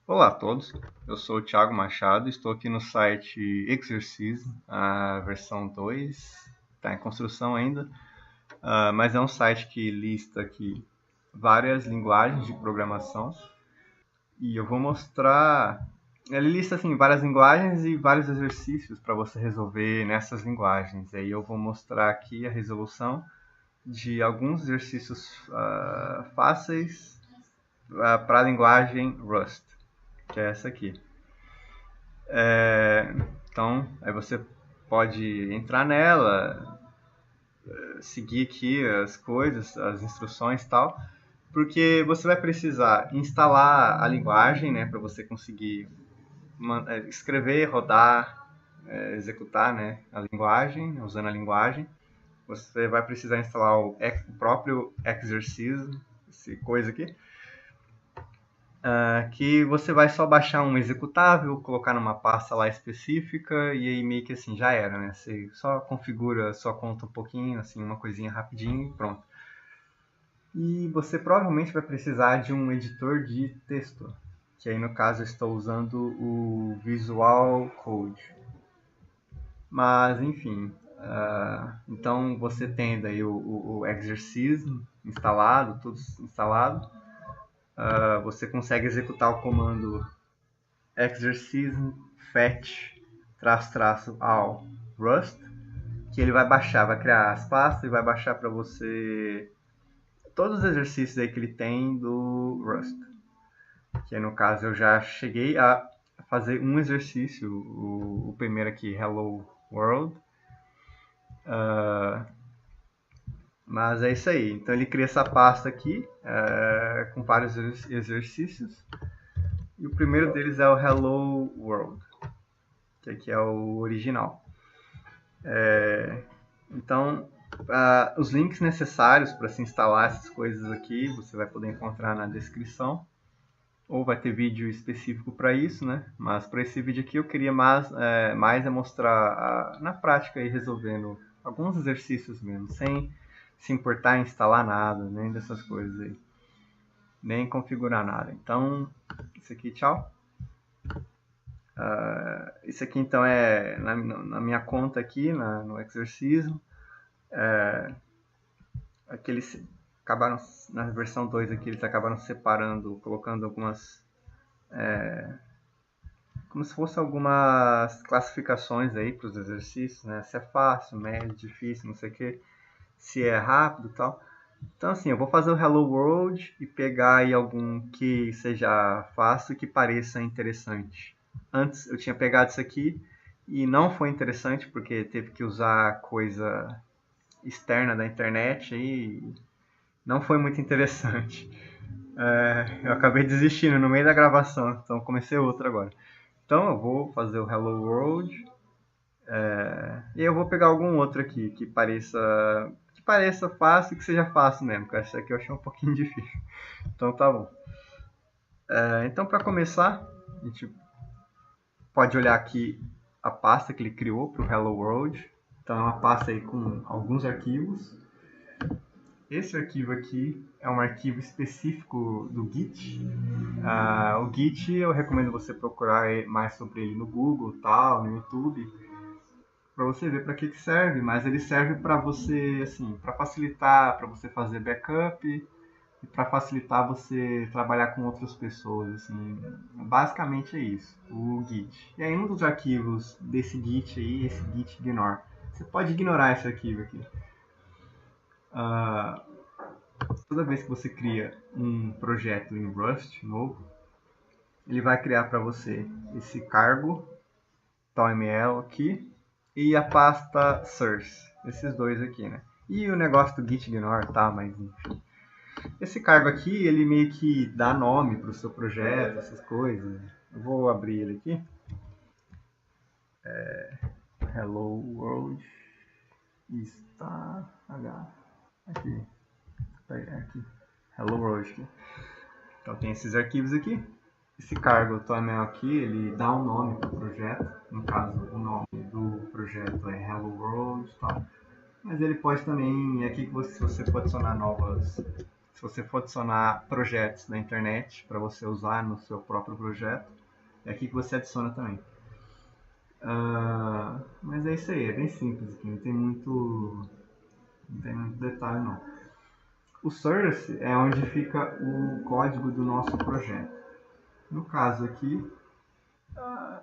Olá a todos, eu sou o Thiago Machado, estou aqui no site Exercism, a versão 2, está em construção ainda, mas é um site que lista aqui várias linguagens de programação e eu vou mostrar, ele lista assim várias linguagens e vários exercícios para você resolver nessas linguagens. Aí eu vou mostrar aqui a resolução de alguns exercícios fáceis para a linguagem Rust, que é essa aqui. Então, aí você pode entrar nela, seguir aqui as coisas, as instruções e tal, porque você vai precisar instalar a linguagem, né, para você conseguir escrever, rodar, executar, né, a linguagem, usando a linguagem. Você vai precisar instalar o próprio Exercism, essa coisa aqui, que você vai só baixar um executável, colocar numa pasta lá específica e aí meio que assim já era, né? Você só configura a sua conta um pouquinho, assim, uma coisinha rapidinho e pronto. E você provavelmente vai precisar de um editor de texto, que aí no caso eu estou usando o Visual Code. Mas enfim, então você tendo aí o Exercism instalado, tudo instalado, você consegue executar o comando exercism fetch --all Rust, que ele vai baixar, vai criar as pastas e vai baixar para você todos os exercícios aí que ele tem do Rust. Que no caso eu já cheguei a fazer um exercício, o primeiro aqui, Hello World. Mas é isso aí. Então ele cria essa pasta aqui com vários exercícios. E o primeiro deles é o Hello World, que aqui é o original. Então, os links necessários para se instalar essas coisas aqui, você vai poder encontrar na descrição. Ou vai ter vídeo específico para isso, né? Mas para esse vídeo aqui eu queria mais mostrar na prática aí resolvendo alguns exercícios mesmo, sem se importar em instalar nada, nem dessas coisas aí. Nem configurar nada. Então, isso aqui, tchau. Isso aqui então é na minha conta aqui, no Exercism. Aqueles acabaram, na versão 2 aqui, eles acabaram separando, colocando algumas como se fossem algumas classificações aí para os exercícios, né? Se é fácil, médio, difícil, não sei o que, se é rápido e tal. Então assim, eu vou fazer o Hello World e pegar aí algum que seja fácil e que pareça interessante. Antes eu tinha pegado isso aqui e não foi interessante porque teve que usar coisa externa da internet e não foi muito interessante. Eu acabei desistindo no meio da gravação, então comecei outro agora. Então eu vou fazer o Hello World e eu vou pegar algum outro aqui que pareça fácil e que seja fácil mesmo, porque esse aqui eu achei um pouquinho difícil. Então tá bom. Então para começar, a gente pode olhar aqui a pasta que ele criou para o Hello World. Então é uma pasta aí com alguns arquivos. Esse arquivo aqui é um arquivo específico do Git. O Git eu recomendo você procurar mais sobre ele no Google, tal, no YouTube, para você ver para que serve. Mas ele serve para você, assim, para facilitar, para você fazer backup e para facilitar você trabalhar com outras pessoas, assim. Basicamente é isso, o Git. E aí um dos arquivos desse Git aí, esse Git ignore. Você pode ignorar esse arquivo aqui. Toda vez que você cria um projeto em Rust novo, ele vai criar para você esse cargo .ml aqui e a pasta source, esses dois aqui, né? E o negócio do git ignore, tá? Mas enfim. Esse cargo aqui, ele meio que dá nome para o seu projeto, essas coisas. Eu vou abrir ele aqui. Hello World está aqui. Aqui. Hello World aqui. Então tem esses arquivos aqui. Esse cargo .ml aqui, ele dá um nome para o projeto. No caso, o nome do projeto é Hello World, tal. Mas ele pode também, aqui que você pode adicionar novas se você for adicionar projetos na internet para você usar no seu próprio projeto, é aqui que você adiciona também. Mas é isso aí, é bem simples aqui, não tem muito detalhe não. O source é onde fica o código do nosso projeto. No caso aqui,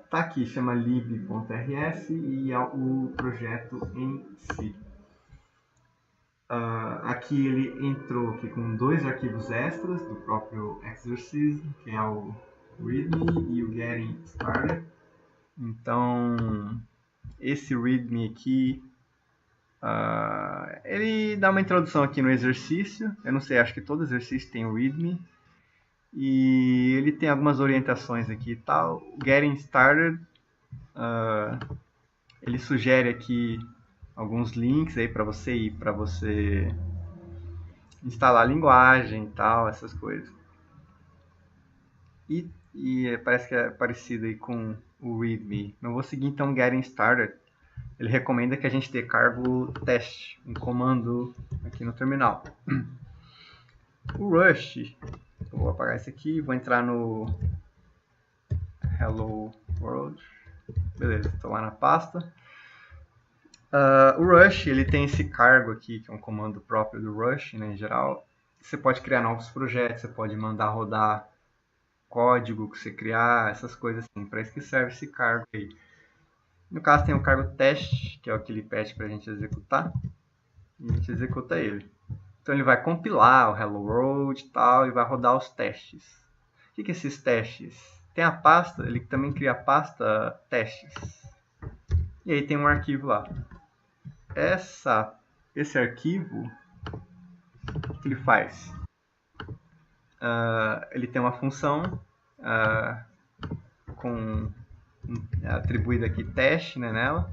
tá aqui, chama lib.rs e é o projeto em si. Aqui ele entrou aqui com 2 arquivos extras do próprio Exercise, que é o README e o Getting Started. Então, esse README aqui, ele dá uma introdução aqui no exercício. Eu não sei, acho que todo exercício tem o README. E ele tem algumas orientações aqui e tal. Getting Started, ele sugere aqui alguns links aí para você ir, para você instalar a linguagem e tal, essas coisas. E parece que é parecido aí com o README. Eu vou seguir então Getting Started. Ele recomenda que a gente dê cargo teste, um comando aqui no terminal. O Rush, eu vou apagar isso aqui, vou entrar no Hello World. Beleza, estou lá na pasta. O Rush, ele tem esse cargo aqui, que é um comando próprio do Rush, né, em geral. Você pode criar novos projetos, você pode mandar rodar código que você criar, essas coisas assim. Para isso que serve esse cargo aí. No caso tem o cargo teste, que é o que ele pede para a gente executar. E a gente executa ele. Então ele vai compilar o Hello World e tal, e vai rodar os testes. O que é esses testes? Tem a pasta, ele também cria a pasta testes. E aí tem um arquivo lá. Esse arquivo, o que ele faz? Ele tem uma função atribuída aqui teste, né, nela.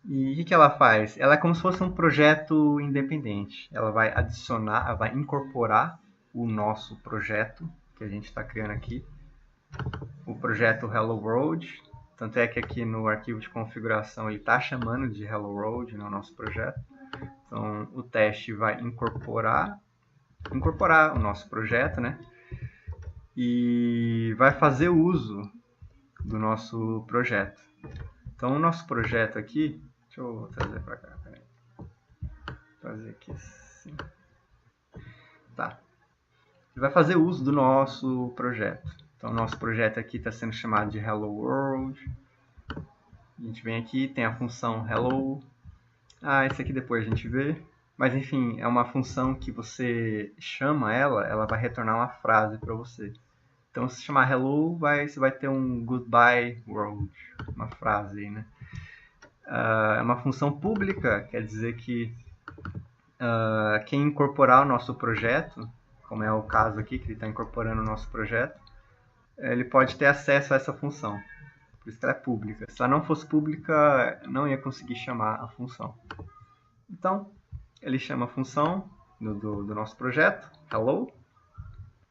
E o que ela faz? Ela é como se fosse um projeto independente. Ela vai adicionar, ela vai incorporar o nosso projeto que a gente está criando aqui, o projeto Hello World. Tanto é que aqui no arquivo de configuração ele está chamando de Hello World no nosso projeto. Então o teste vai incorporar o nosso projeto, né? E vai fazer uso do nosso projeto. Então o nosso projeto aqui, deixa eu trazer para cá, peraí. Fazer aqui assim. Tá. Ele vai fazer uso do nosso projeto. Então o nosso projeto aqui está sendo chamado de Hello World. A gente vem aqui, tem a função Hello. Esse aqui depois a gente vê. Mas enfim, é uma função que você chama ela vai retornar uma frase para você. Então se chamar Hello, você vai ter um Goodbye World, uma frase aí, né? É uma função pública, quer dizer que quem incorporar o nosso projeto, como é o caso aqui, que ele está incorporando o nosso projeto, ele pode ter acesso a essa função. Por isso que ela é pública. Se ela não fosse pública, não ia conseguir chamar a função. Então, ele chama a função do nosso projeto, hello.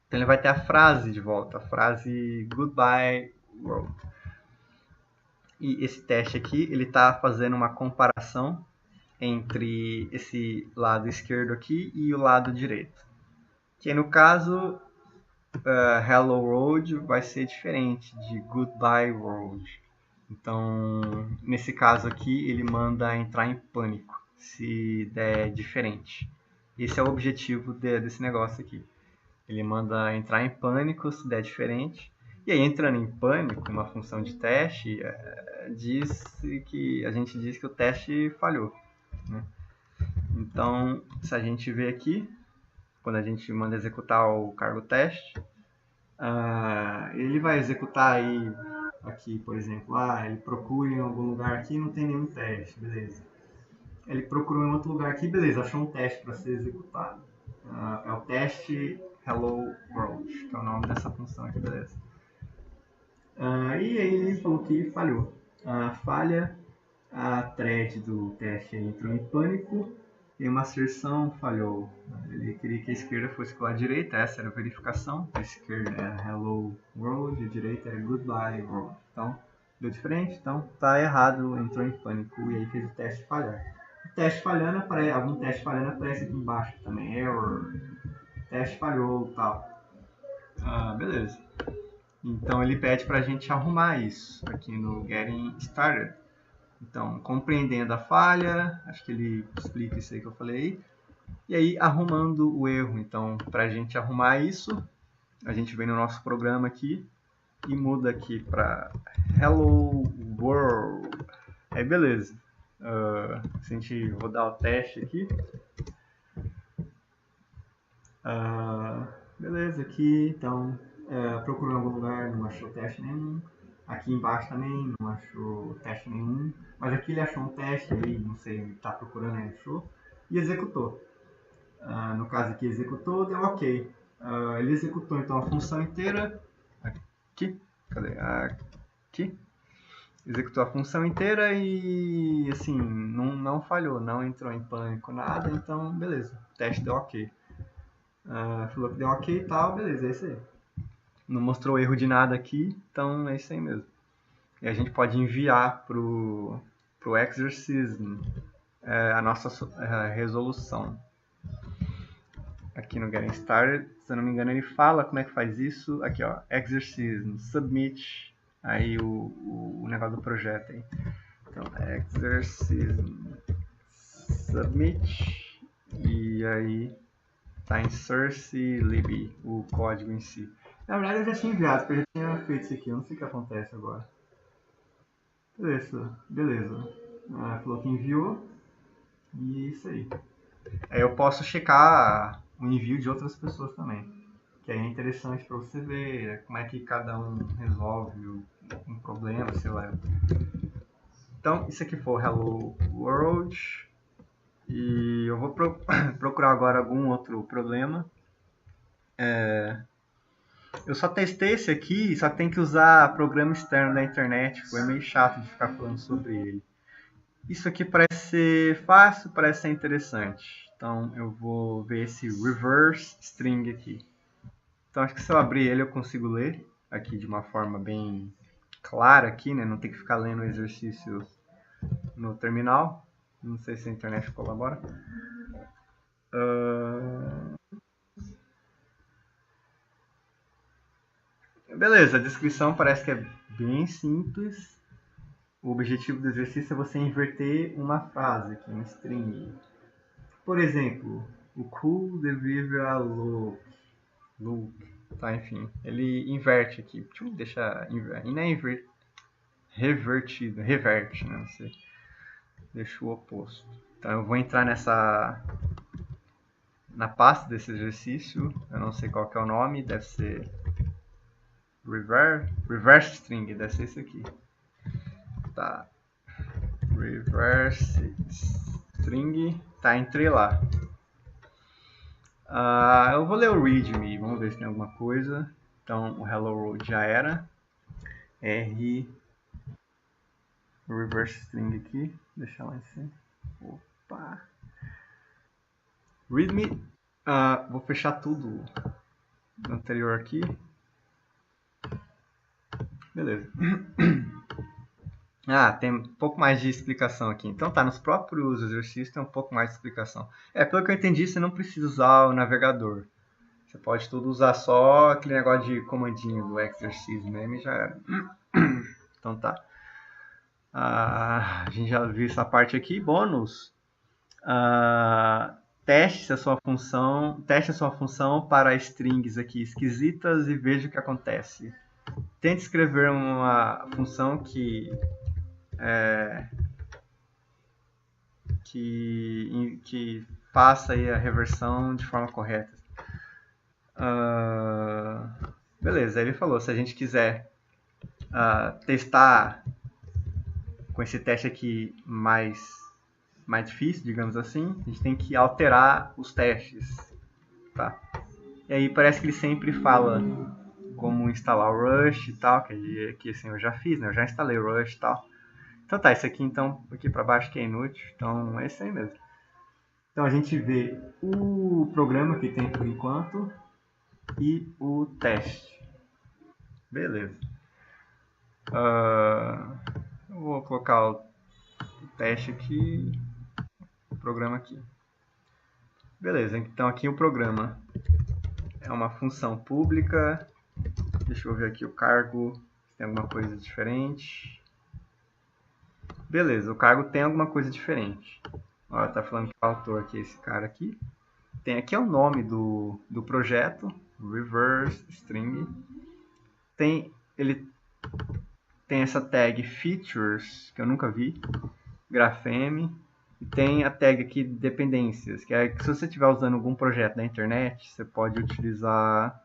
Então ele vai ter a frase de volta, a frase Goodbye World. E esse teste aqui, ele está fazendo uma comparação entre esse lado esquerdo aqui e o lado direito. Que no caso, Hello World vai ser diferente de Goodbye World. Então, nesse caso aqui, ele manda entrar em pânico se der diferente. Esse é o objetivo desse negócio aqui. Ele manda entrar em pânico se der diferente. E aí, entrando em pânico, uma função de teste, a gente diz que o teste falhou, né? Então, se a gente ver aqui, quando a gente manda executar o cargo teste, ele vai executar aí, aqui, por exemplo, ele procura em algum lugar aqui e não tem nenhum teste, beleza. Ele procurou em outro lugar aqui, beleza, achou um teste para ser executado. É o teste Hello World, que é o nome dessa função aqui, beleza. E aí ele falou que falhou. A thread do teste entrou em pânico e uma asserção falhou. Ele queria que a esquerda fosse com a direita, essa era a verificação. A esquerda era Hello World e a direita era Goodbye World. Então, deu diferente, então tá errado, entrou em pânico e aí fez o teste falhar. O teste falhando, algum teste falhando aparece aqui embaixo também, error. teste falhou, tal. Beleza. Então ele pede para a gente arrumar isso aqui no Getting Started. Então, compreendendo a falha, acho que ele explica isso aí que eu falei. E aí, arrumando o erro. Então, para a gente arrumar isso, a gente vem no nosso programa aqui e muda aqui para Hello World. Aí, beleza. Se a gente rodar o teste aqui. Beleza, aqui, então, procurou em algum lugar, não achou teste nenhum. Aqui embaixo também não achou teste nenhum. Mas aqui ele achou um teste, aí, não sei, ele está procurando, ele achou. E executou. No caso aqui, executou, deu ok. Ele executou então a função inteira. Aqui, cadê? Aqui. Executou a função inteira e, assim, não falhou, não entrou em pânico, nada. Então, beleza, o teste deu ok. Falou que deu ok e tal, beleza, é isso aí. Não mostrou erro de nada aqui, então é isso aí mesmo. E a gente pode enviar pro Exercism a nossa resolução. Aqui no Getting Started, se eu não me engano, ele fala como é que faz isso. Aqui, ó, Exercism, Submit, aí o negócio do projeto aí. Então, Exercism, Submit, e aí tá em source lib, o código em si. Na verdade, eu já tinha enviado, porque eu já tinha feito isso aqui, eu não sei o que acontece agora. Beleza. Falou que enviou, e isso aí. Aí eu posso checar o envio de outras pessoas também, que aí é interessante para você ver como é que cada um resolve um problema, sei lá. Então, isso aqui foi o Hello World, e eu vou procurar agora algum outro problema. Eu só testei esse aqui, só tem que usar programa externo da internet, foi meio chato de ficar falando sobre ele. Isso aqui parece ser fácil, parece ser interessante. Então eu vou ver esse reverse string aqui. Então acho que se eu abrir ele eu consigo ler aqui de uma forma bem clara aqui, né? Não tem que ficar lendo o exercício no terminal. Não sei se a internet colabora. Beleza, a descrição parece que é bem simples. O objetivo do exercício é você inverter uma frase aqui, um string. Por exemplo, o cool devive a look. Tá, enfim. Ele inverte aqui. Deixa eu deixar. E não é revertido. Reverte, né? Você deixa o oposto. Então eu vou entrar na pasta desse exercício. Eu não sei qual que é o nome. Deve ser reverse string. Deve ser isso aqui. Tá. Reverse string. Tá, entrei lá. Eu vou ler o readme, vamos ver se tem alguma coisa. Então, o Hello World já era. O reverse string aqui, deixar lá em cima. Opa! Readme, vou fechar tudo anterior aqui. Beleza. Tem um pouco mais de explicação aqui. Então tá, nos próprios exercícios tem um pouco mais de explicação. Pelo que eu entendi, você não precisa usar o navegador. Você pode tudo usar só aquele negócio de comandinho do exercício mesmo e já era. Então tá. A gente já viu essa parte aqui. Bônus. Teste a sua função para strings aqui esquisitas e veja o que acontece. Tente escrever uma função que faça aí a reversão de forma correta. Beleza, ele falou, se a gente quiser testar com esse teste aqui mais difícil, digamos assim, a gente tem que alterar os testes. Tá? E aí parece que ele sempre fala como instalar o Rush e tal, que assim, eu já fiz, né? Eu já instalei o Rush e tal. Então tá, esse aqui então, aqui para baixo que é inútil, então é isso aí mesmo. Então a gente vê o programa que tem por enquanto e o teste. Beleza. Eu vou colocar o teste aqui, o programa aqui. Beleza, então aqui o programa. é uma função pública. Deixa eu ver aqui o cargo, se tem alguma coisa diferente. Beleza, o cargo tem alguma coisa diferente. Ó, tá falando que o autor aqui é esse cara aqui. Tem aqui é o nome do projeto, reverse string. Ele tem essa tag features, que eu nunca vi, grafeme. E tem a tag aqui dependências, que é que se você estiver usando algum projeto da internet, você pode utilizar...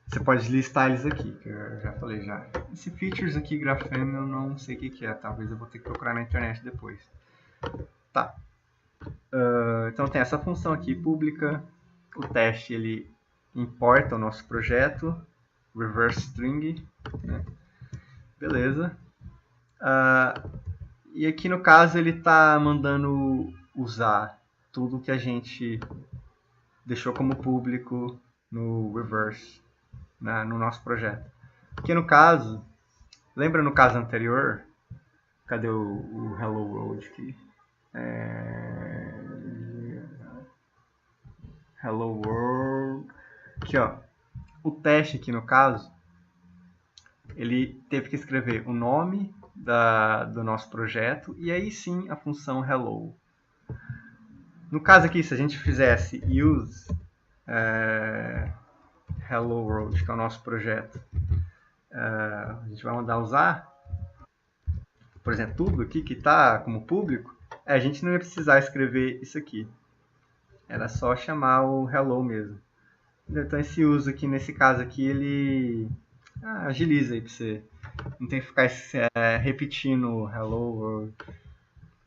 você pode listar eles aqui, que eu já falei já. Esse features aqui, grafeme, eu não sei o que é. Talvez eu vou ter que procurar na internet depois. Tá. Então tem essa função aqui, pública. O teste, ele importa o nosso projeto. Reverse string. Né? Beleza. E aqui no caso ele está mandando usar tudo que a gente deixou como público no reverse, né, no nosso projeto. Aqui no caso, lembra no caso anterior? Cadê o Hello World aqui? Hello World. Aqui, ó. O teste aqui no caso, ele teve que escrever o nome do nosso projeto e aí sim a função hello. No caso aqui, se a gente fizesse use hello world, que é o nosso projeto, a gente vai mandar usar, por exemplo, tudo aqui que está como público, a gente não ia precisar escrever isso aqui. Era só chamar o hello mesmo. Então esse uso aqui, nesse caso aqui, ele agiliza aí para você. Não tem que ficar repetindo hello world.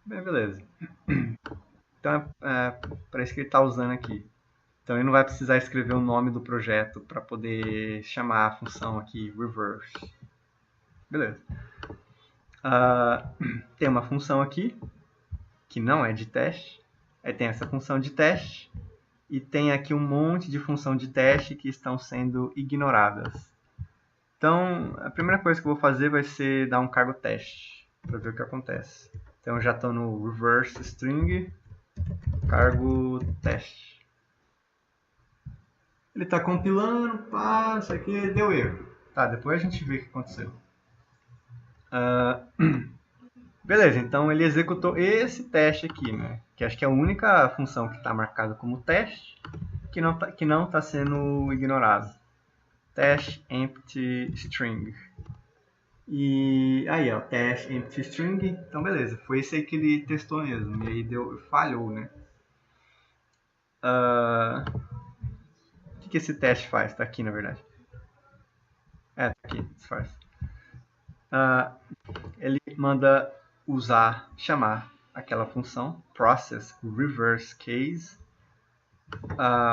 Bem, beleza. Então é para isso que ele está usando aqui. Então ele não vai precisar escrever o nome do projeto para poder chamar a função aqui reverse. Beleza. Tem uma função aqui que não é de teste. Aí tem essa função de teste e tem aqui um monte de função de teste que estão sendo ignoradas. Então a primeira coisa que eu vou fazer vai ser dar um cargo teste para ver o que acontece. Então eu já estou no reverse string cargo teste. Ele está compilando, pá, isso aqui deu erro. Tá, depois a gente vê o que aconteceu. Beleza, então ele executou esse teste aqui, né? Que acho que é a única função que está marcada como teste que não tá sendo ignorado. Teste empty string. E aí, ó, teste empty string. Então, beleza, foi esse aí que ele testou mesmo. E aí falhou, né? O que esse teste faz? Tá aqui, na verdade. Tá aqui, disfarce. Ele manda chamar aquela função process reverse case,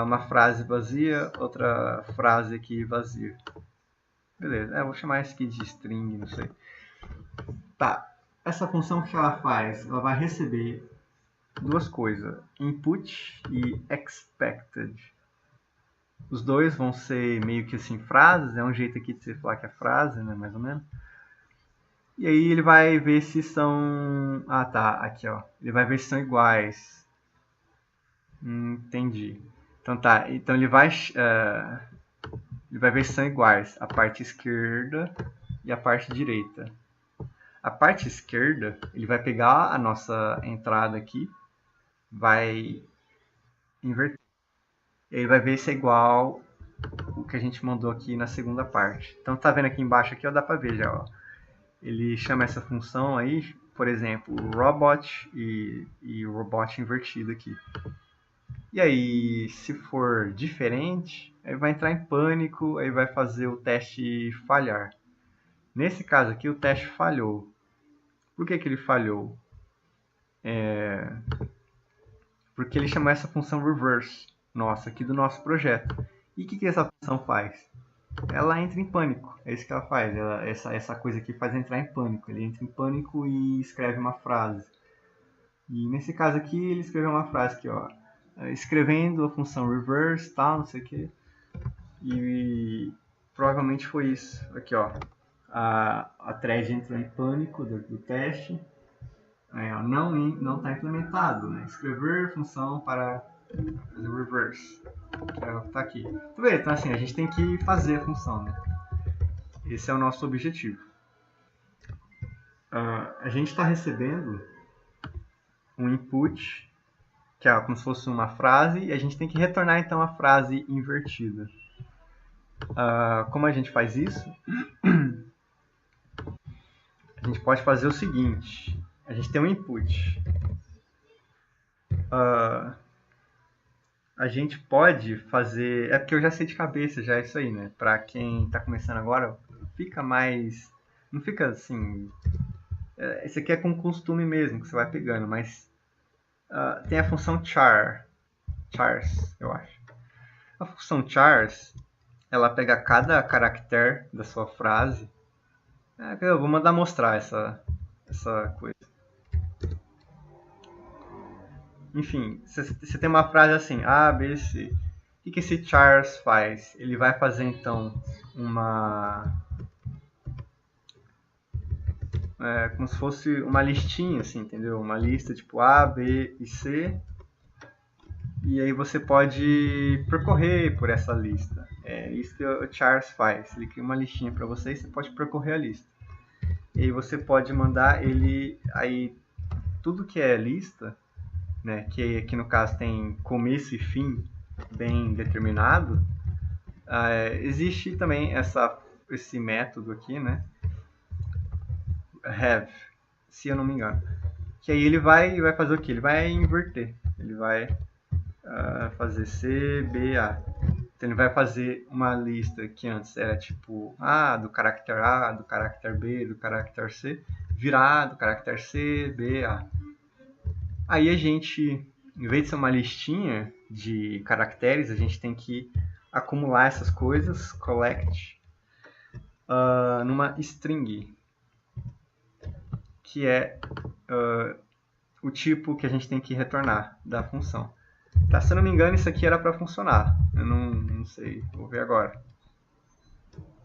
uma frase vazia, outra frase aqui vazia. Beleza, eu vou chamar isso aqui de string, não sei. Tá, essa função que ela faz, ela vai receber duas coisas, input e expected. Os dois vão ser meio que assim frases, é um jeito aqui de você falar que é frase, né, mais ou menos. E aí ele vai ver se são... Ah, tá, aqui, ó. Ele vai ver se são iguais. Entendi. Então tá, então ele vai ver se são iguais a parte esquerda e a parte direita. A parte esquerda, ele vai pegar a nossa entrada aqui, vai inverter. Ele vai ver se é igual o que a gente mandou aqui na segunda parte. Então tá vendo aqui embaixo aqui, ó, dá pra ver já, ó. Ele chama essa função aí, por exemplo, robot e robot invertido aqui. E aí, se for diferente, aí vai entrar em pânico, aí vai fazer o teste falhar. Nesse caso aqui, o teste falhou. Por que ele falhou? Porque ele chamou essa função reverse, nossa, aqui do nosso projeto. E o que essa função faz? Ela entra em pânico, é isso que ela faz. Essa coisa aqui faz entrar em pânico. Ele entra em pânico e escreve uma frase. E nesse caso aqui, ele escreveu uma frase aqui, ó. Escrevendo a função reverse, tal, não sei o que. E provavelmente foi isso. Aqui, ó. A thread entrou em pânico do teste. Não está implementado. Né? Escrever função para fazer o reverse, que é o que está aqui. Tudo bem, então assim, a gente tem que fazer a função, né? Esse é o nosso objetivo. A gente está recebendo um input, que é como se fosse uma frase, e a gente tem que retornar então a frase invertida. Como a gente faz isso? A gente pode fazer o seguinte: a gente tem um input. A gente pode fazer. É porque eu já sei de cabeça já isso aí, né? Pra quem tá começando agora, fica mais. Não fica assim. Esse aqui é com costume mesmo, que você vai pegando, mas tem a função chars, eu acho. A função chars, ela pega cada caractere da sua frase. Eu vou mandar mostrar essa coisa. Enfim, você tem uma frase assim, A, B, C. O que esse chars faz? Ele vai fazer então como se fosse uma listinha, assim, entendeu? Uma lista tipo A, B e C. E aí você pode percorrer por essa lista. Isso que o Charles faz. Ele cria uma listinha para você e você pode percorrer a lista. E aí você pode mandar ele aí tudo que é lista, né, que aqui no caso tem começo e fim bem determinado. Existe também esse método aqui, né, have, se eu não me engano. Que aí ele vai fazer o que? Ele vai inverter. Ele vai fazer C, B, A. Então ele vai fazer uma lista que antes era tipo do caractere A, do caractere B, do caractere C, virar do caractere C, B, A. Aí a gente, em vez de ser uma listinha de caracteres, a gente tem que acumular essas coisas, collect, numa string, que é o tipo que a gente tem que retornar da função. Tá, se eu não me engano, isso aqui era para funcionar. Eu não sei, vou ver agora.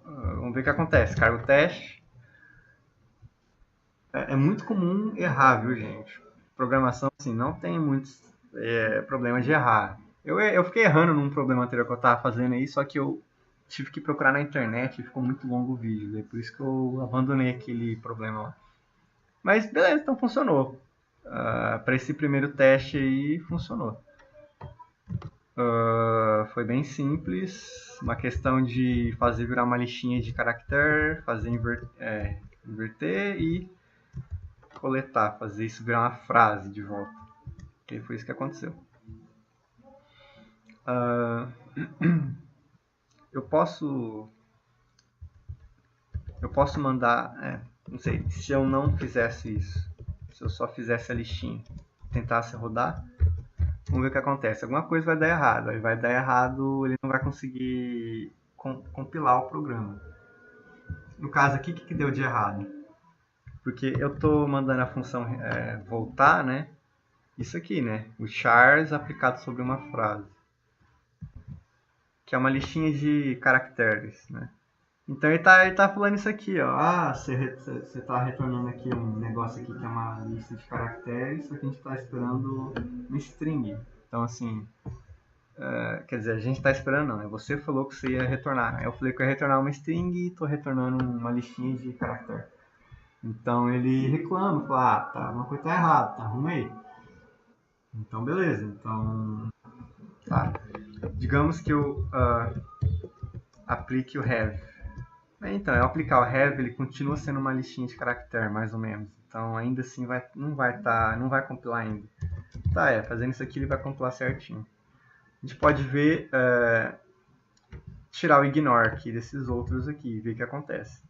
Vamos ver o que acontece. Carga o teste. É muito comum errar, viu, gente? Programação, assim, não tem muitos problemas de errar. Eu fiquei errando num problema anterior que eu estava fazendo aí, só que eu tive que procurar na internet e ficou muito longo o vídeo. Daí por isso que eu abandonei aquele problema lá. Mas beleza, então funcionou. Para esse primeiro teste aí, funcionou. Foi bem simples, uma questão de fazer virar uma listinha de caractere, fazer inverter e coletar, fazer isso virar uma frase de volta. E foi isso que aconteceu. Eu posso mandar, não sei, se eu não fizesse isso, se eu só fizesse a listinha, tentasse rodar, vamos ver o que acontece. Alguma coisa vai dar errado. Aí vai dar errado, ele não vai conseguir compilar o programa. No caso aqui, o que deu de errado? Porque eu estou mandando a função voltar, né? Isso aqui, né? O chars aplicado sobre uma frase. Que é uma listinha de caracteres, né? Então ele tá falando isso aqui, ó. Você tá retornando aqui um negócio aqui que é uma lista de caracteres, só que a gente tá esperando uma string. Então assim, quer dizer, a gente tá esperando não, né? Você falou que você ia retornar. Eu falei que eu ia retornar uma string e tô retornando uma listinha de caracteres. Então ele reclama, fala, tá, uma coisa tá errada, tá, arruma aí. Então beleza, então tá. Digamos que eu aplique o have. Então, eu aplicar o have, ele continua sendo uma listinha de caractere, mais ou menos. Então ainda assim não vai compilar ainda. Tá, fazendo isso aqui ele vai compilar certinho. A gente pode ver, tirar o ignore aqui desses outros aqui e ver o que acontece.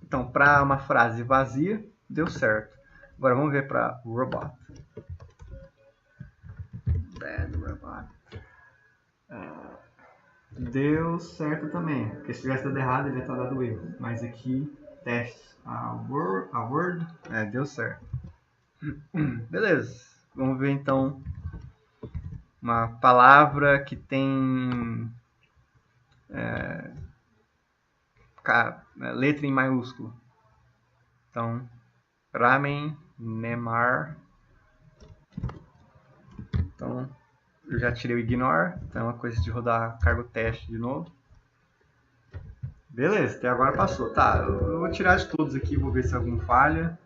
Então, para uma frase vazia, deu certo. Agora vamos ver para robot. Bad robot. Deu certo também, porque se tivesse dado errado, ele ia estar dado erro. Mas aqui, teste a word, deu certo. Beleza, vamos ver então uma palavra que tem letra em maiúsculo. Então, ramen, nemar, Então, eu já tirei o ignore, então é uma coisa de rodar cargo teste de novo. Beleza, até agora passou. Tá, eu vou tirar de todos aqui, vou ver se algum falha.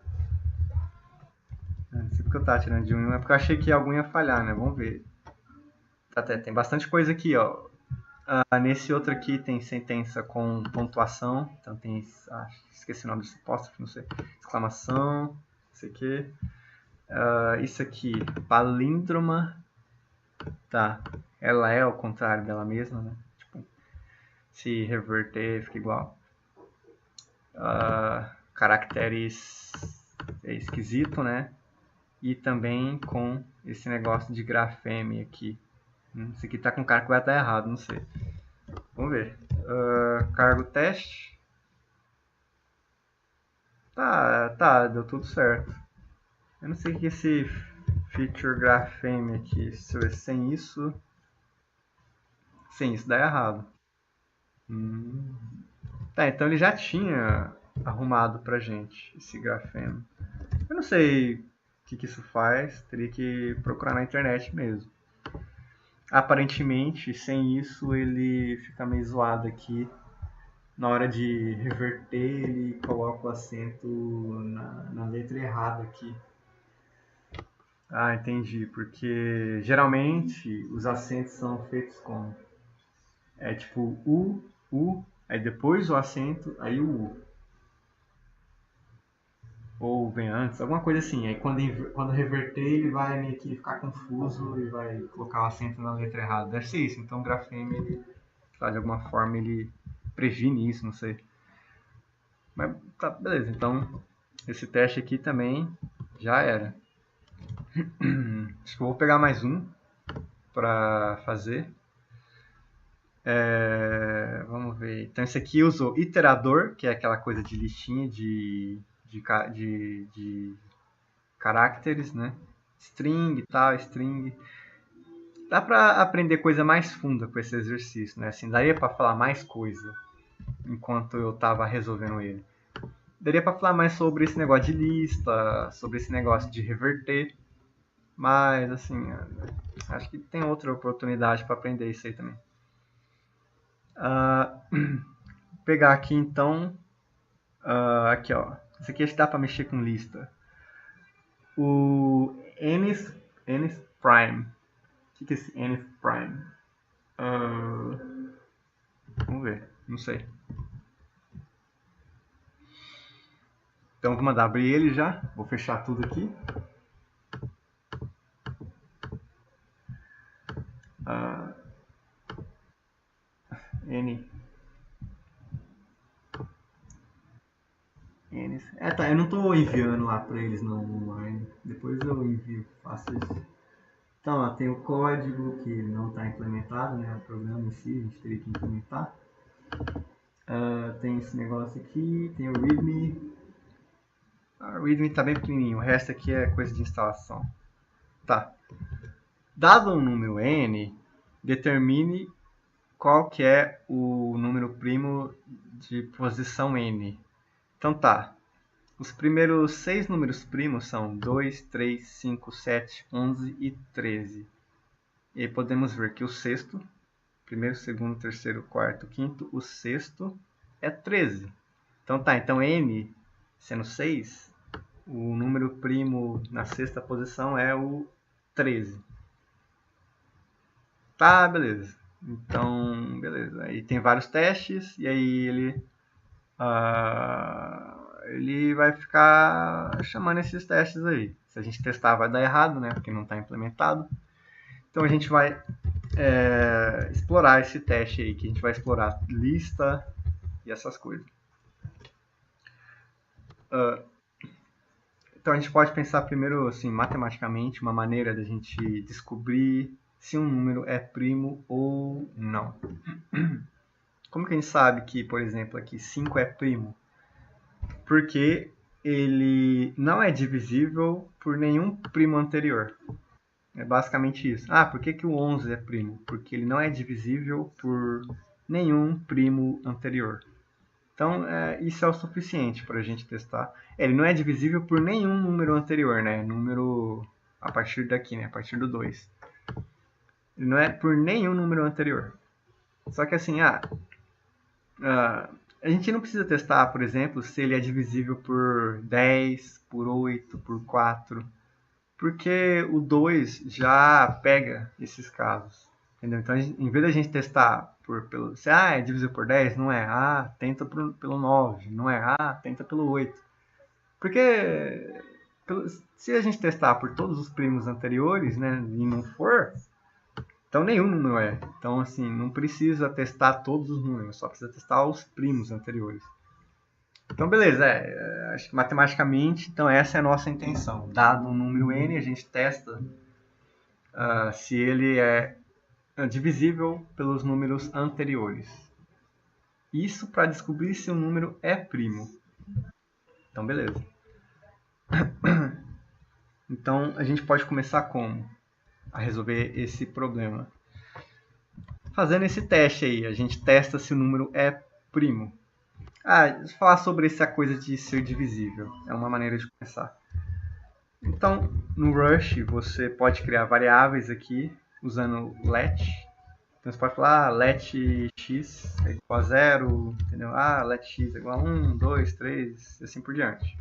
Não sei porque eu tava tirando de um, é porque eu achei que algum ia falhar, né? Vamos ver. Tá, tem bastante coisa aqui, ó. Nesse outro aqui tem sentença com pontuação, então tem, esqueci o nome desse apóstrofe, não sei, exclamação, isso aqui. Isso aqui, palíndroma, tá, ela é ao contrário dela mesma, né? Tipo, se reverter fica igual. Caracteres é esquisito, né? E também com esse negócio de grafeme aqui. Isso aqui tá com cara que vai estar errado, não sei. Vamos ver. Cargo teste. Tá, deu tudo certo. Eu não sei o que é esse feature grafeme aqui. Sem isso dá errado. Tá, então ele já tinha arrumado pra gente esse grafeme. Eu não sei o que isso faz, teria que procurar na internet mesmo. Aparentemente, sem isso, ele fica meio zoado aqui. Na hora de reverter, ele coloca o acento na letra errada aqui. Entendi. Porque geralmente os acentos são feitos como? É tipo U, aí depois o acento, aí o U. Ou vem antes, alguma coisa assim. Aí quando reverter, ele vai meio que ficar confuso e vai colocar o acento na letra errada. Deve ser isso. Então o grafeme, ele, de alguma forma, ele previne isso, não sei. Mas tá, beleza. Então esse teste aqui também já era. Acho que eu vou pegar mais um para fazer. Vamos ver. Então esse aqui usou iterador, que é aquela coisa de listinha de caracteres, né? String e tal, string. Dá para aprender coisa mais funda com esse exercício, né? Assim, daria para falar mais coisa enquanto eu estava resolvendo ele. Daria para falar mais sobre esse negócio de lista, sobre esse negócio de reverter, mas assim, acho que tem outra oportunidade para aprender isso aí também. Vou pegar aqui então, aqui ó, isso aqui dá para mexer com lista. O nth prime. O que é esse nth prime? Vamos ver, não sei. Então vou mandar abrir ele já. Vou fechar tudo aqui. Tá, eu não estou enviando lá para eles não online. Depois eu envio, faço isso. Então, ó, tem o código que não está implementado, né? O programa em si, a gente teria que implementar. Tem esse negócio aqui, tem o README. O README está bem pequenininho, o resto aqui é coisa de instalação. Tá. Dado um número n, determine qual que é o número primo de posição n. Então tá. Os primeiros 6 números primos são 2, 3, 5, 7, 11 e 13. E aí podemos ver que o sexto, primeiro, segundo, terceiro, quarto, quinto, o sexto é 13. Então tá, então n sendo 6, o número primo na sexta posição é o 13. Tá, beleza. Então, beleza. Aí tem vários testes e aí ele vai ficar chamando esses testes aí. Se a gente testar vai dar errado, né? Porque não está implementado. Então a gente vai explorar esse teste aí, que a gente vai explorar lista e essas coisas. Então a gente pode pensar primeiro, assim, matematicamente, uma maneira da gente descobrir se um número é primo ou não. Como que a gente sabe que, por exemplo, aqui 5 é primo? Porque ele não é divisível por nenhum primo anterior. É basicamente isso. Por que o 11 é primo? Porque ele não é divisível por nenhum primo anterior. Então, isso é o suficiente para a gente testar. Ele não é divisível por nenhum número anterior, né? Número a partir daqui, né? A partir do 2. Ele não é por nenhum número anterior. Só que assim, a gente não precisa testar, por exemplo, se ele é divisível por 10, por 8, por 4, porque o 2 já pega esses casos. Entendeu? Então, em vez da gente testar se é divisível por 10, não é. Tenta pelo 9, não é. Tenta pelo 8. Porque se a gente testar por todos os primos anteriores, né, e não for, então nenhum número é. Então, assim, não precisa testar todos os números, só precisa testar os primos anteriores. Então, beleza, acho que matematicamente, então essa é a nossa intenção. Dado um número n, a gente testa se ele é divisível pelos números anteriores. Isso para descobrir se o número é primo. Então, beleza. Então, a gente pode começar como? A resolver esse problema. Fazendo esse teste aí, a gente testa se o número é primo. Falar sobre essa coisa de ser divisível. É uma maneira de começar. Então, no Rush, você pode criar variáveis aqui, usando let. Então, você pode falar, let x é igual a 0, entendeu? Let x é igual a 1, 2, 3, e assim por diante.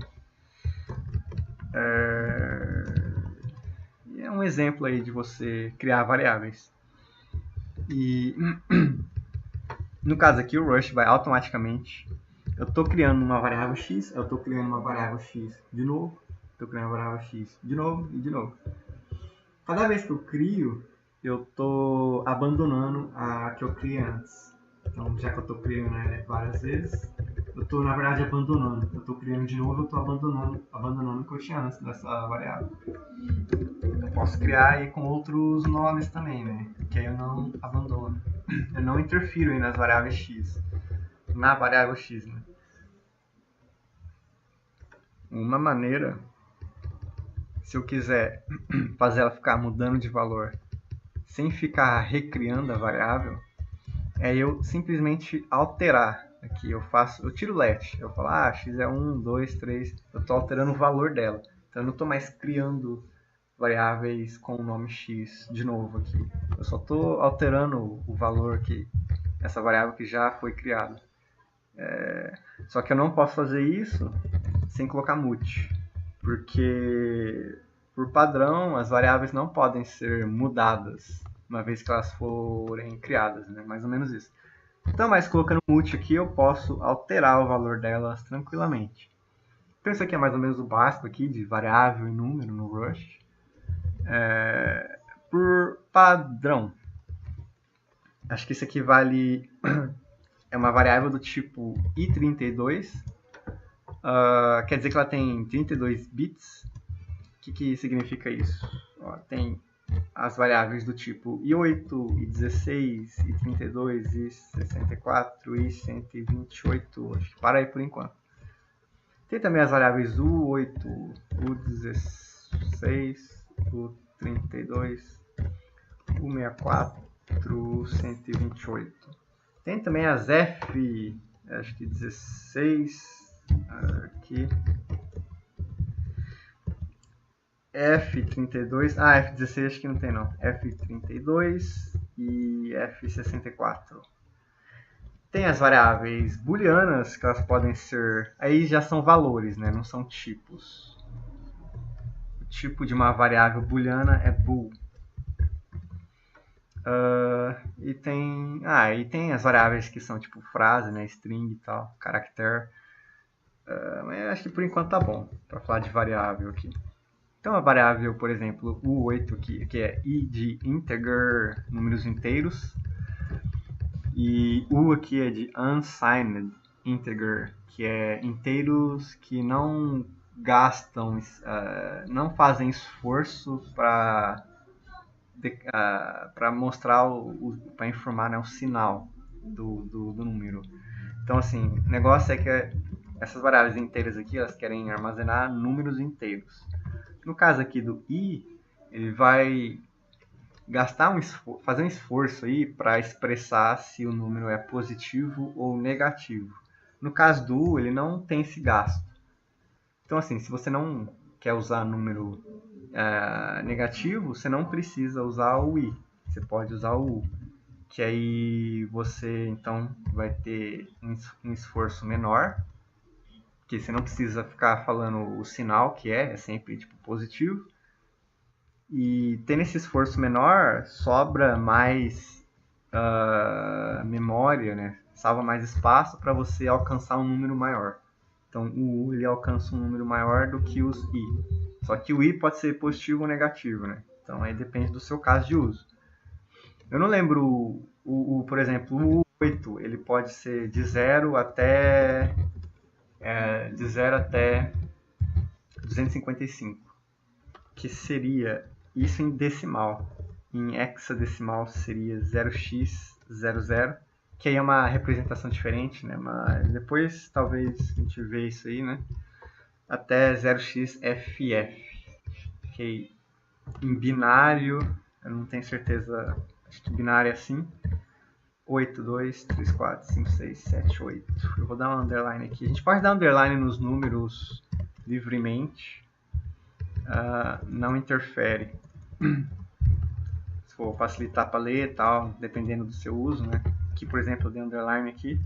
É um exemplo aí de você criar variáveis. E no caso aqui, o Rush vai automaticamente. Eu estou criando uma variável x, eu estou criando uma variável x de novo, estou criando uma variável x de novo e de novo. Cada vez que eu crio, eu estou abandonando a que eu criei antes. Então, já que eu estou criando várias vezes, eu estou, na verdade, abandonando. Eu estou criando de novo, eu estou abandonando o que eu tinha antes dessa variável. Eu posso criar aí com outros nomes também, né? Que aí eu não abandono. Eu não interfiro aí nas variáveis x. Na variável x, né? Uma maneira, se eu quiser fazer ela ficar mudando de valor sem ficar recriando a variável, é eu simplesmente alterar. Aqui eu tiro o let, eu falo, x é 1, 2, 3, eu estou alterando o valor dela. Então eu não estou mais criando variáveis com o nome x de novo aqui. Eu só estou alterando o valor que essa variável que já foi criada. Só que eu não posso fazer isso sem colocar mut, porque por padrão as variáveis não podem ser mudadas uma vez que elas forem criadas, né? Mais ou menos isso. Então, mas colocando mut aqui, eu posso alterar o valor delas tranquilamente. Então, isso aqui é mais ou menos o básico aqui de variável e número no Rush. Por padrão, acho que isso aqui vale... é uma variável do tipo i32. Quer dizer que ela tem 32 bits. O que significa isso? Tem as variáveis do tipo i8, i16, i32, i64, i128. Acho que para aí por enquanto. Tem também as variáveis u8, u16, u32, u64, 128. Tem também as f, acho que 16, aqui. F32, F16 acho que não tem não. F32 e F64. Tem as variáveis booleanas, que elas podem ser... Aí já são valores, né? Não são tipos. O tipo de uma variável booleana é bool. E tem as variáveis que são tipo frase, né? String e tal, caractere. Mas acho que por enquanto tá bom para falar de variável aqui. Então a variável, por exemplo, u8 aqui, que é i de integer, números inteiros. E u aqui é de unsigned integer, que é inteiros que não gastam, não fazem esforço para mostrar, para informar, né, o sinal do número. Então, assim, o negócio é que essas variáveis inteiras aqui, elas querem armazenar números inteiros. No caso aqui do i, ele vai fazer um esforço aí para expressar se o número é positivo ou negativo. No caso do u, ele não tem esse gasto. Então, assim, se você não quer usar número negativo, você não precisa usar o i, você pode usar o u, que aí você então vai ter um esforço menor, porque você não precisa ficar falando o sinal que é sempre tipo positivo, e tendo esse esforço menor, sobra mais memória, né? Salva mais espaço para você alcançar um número maior. Então o U ele alcança um número maior do que os I. Só que o I pode ser positivo ou negativo, né? Então aí depende do seu caso de uso. Eu não lembro, por exemplo, o 8 ele pode ser de 0 até 255, que seria isso em decimal. Em hexadecimal seria 0x00, que aí é uma representação diferente, né? Mas depois talvez a gente vê isso aí, né? Até 0xFF, que em binário, eu não tenho certeza, acho que binário é assim, 8, 2, 3, 4, 5, 6, 7, 8. Eu vou dar uma underline aqui. A gente pode dar underline nos números livremente, não interfere. Se for facilitar para ler e tal, dependendo do seu uso, né? Aqui, por exemplo, eu dei underline aqui,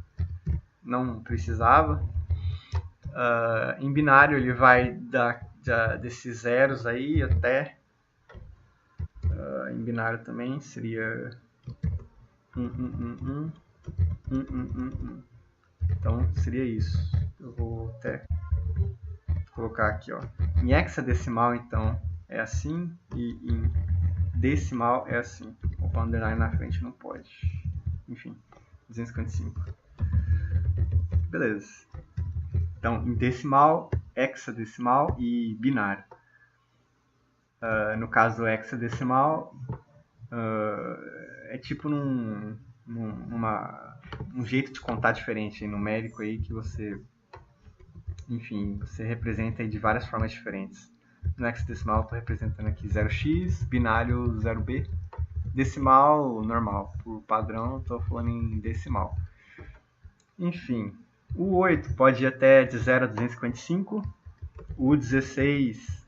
não precisava. Em binário ele vai desses zeros aí até em binário também seria 1. Então seria isso. Eu vou até colocar aqui, ó. Em hexadecimal então é assim e em decimal é assim. Opa, underline na frente não pode. Enfim, 255. Beleza. Então, em decimal, hexadecimal e binário. No caso hexadecimal, é tipo um jeito de contar diferente numérico aí que você, enfim, você representa aí de várias formas diferentes. No hexadecimal eu estou representando aqui 0x, binário 0b, decimal normal, por padrão eu estou falando em decimal. Enfim, o 8 pode ir até de 0 a 255, o 16,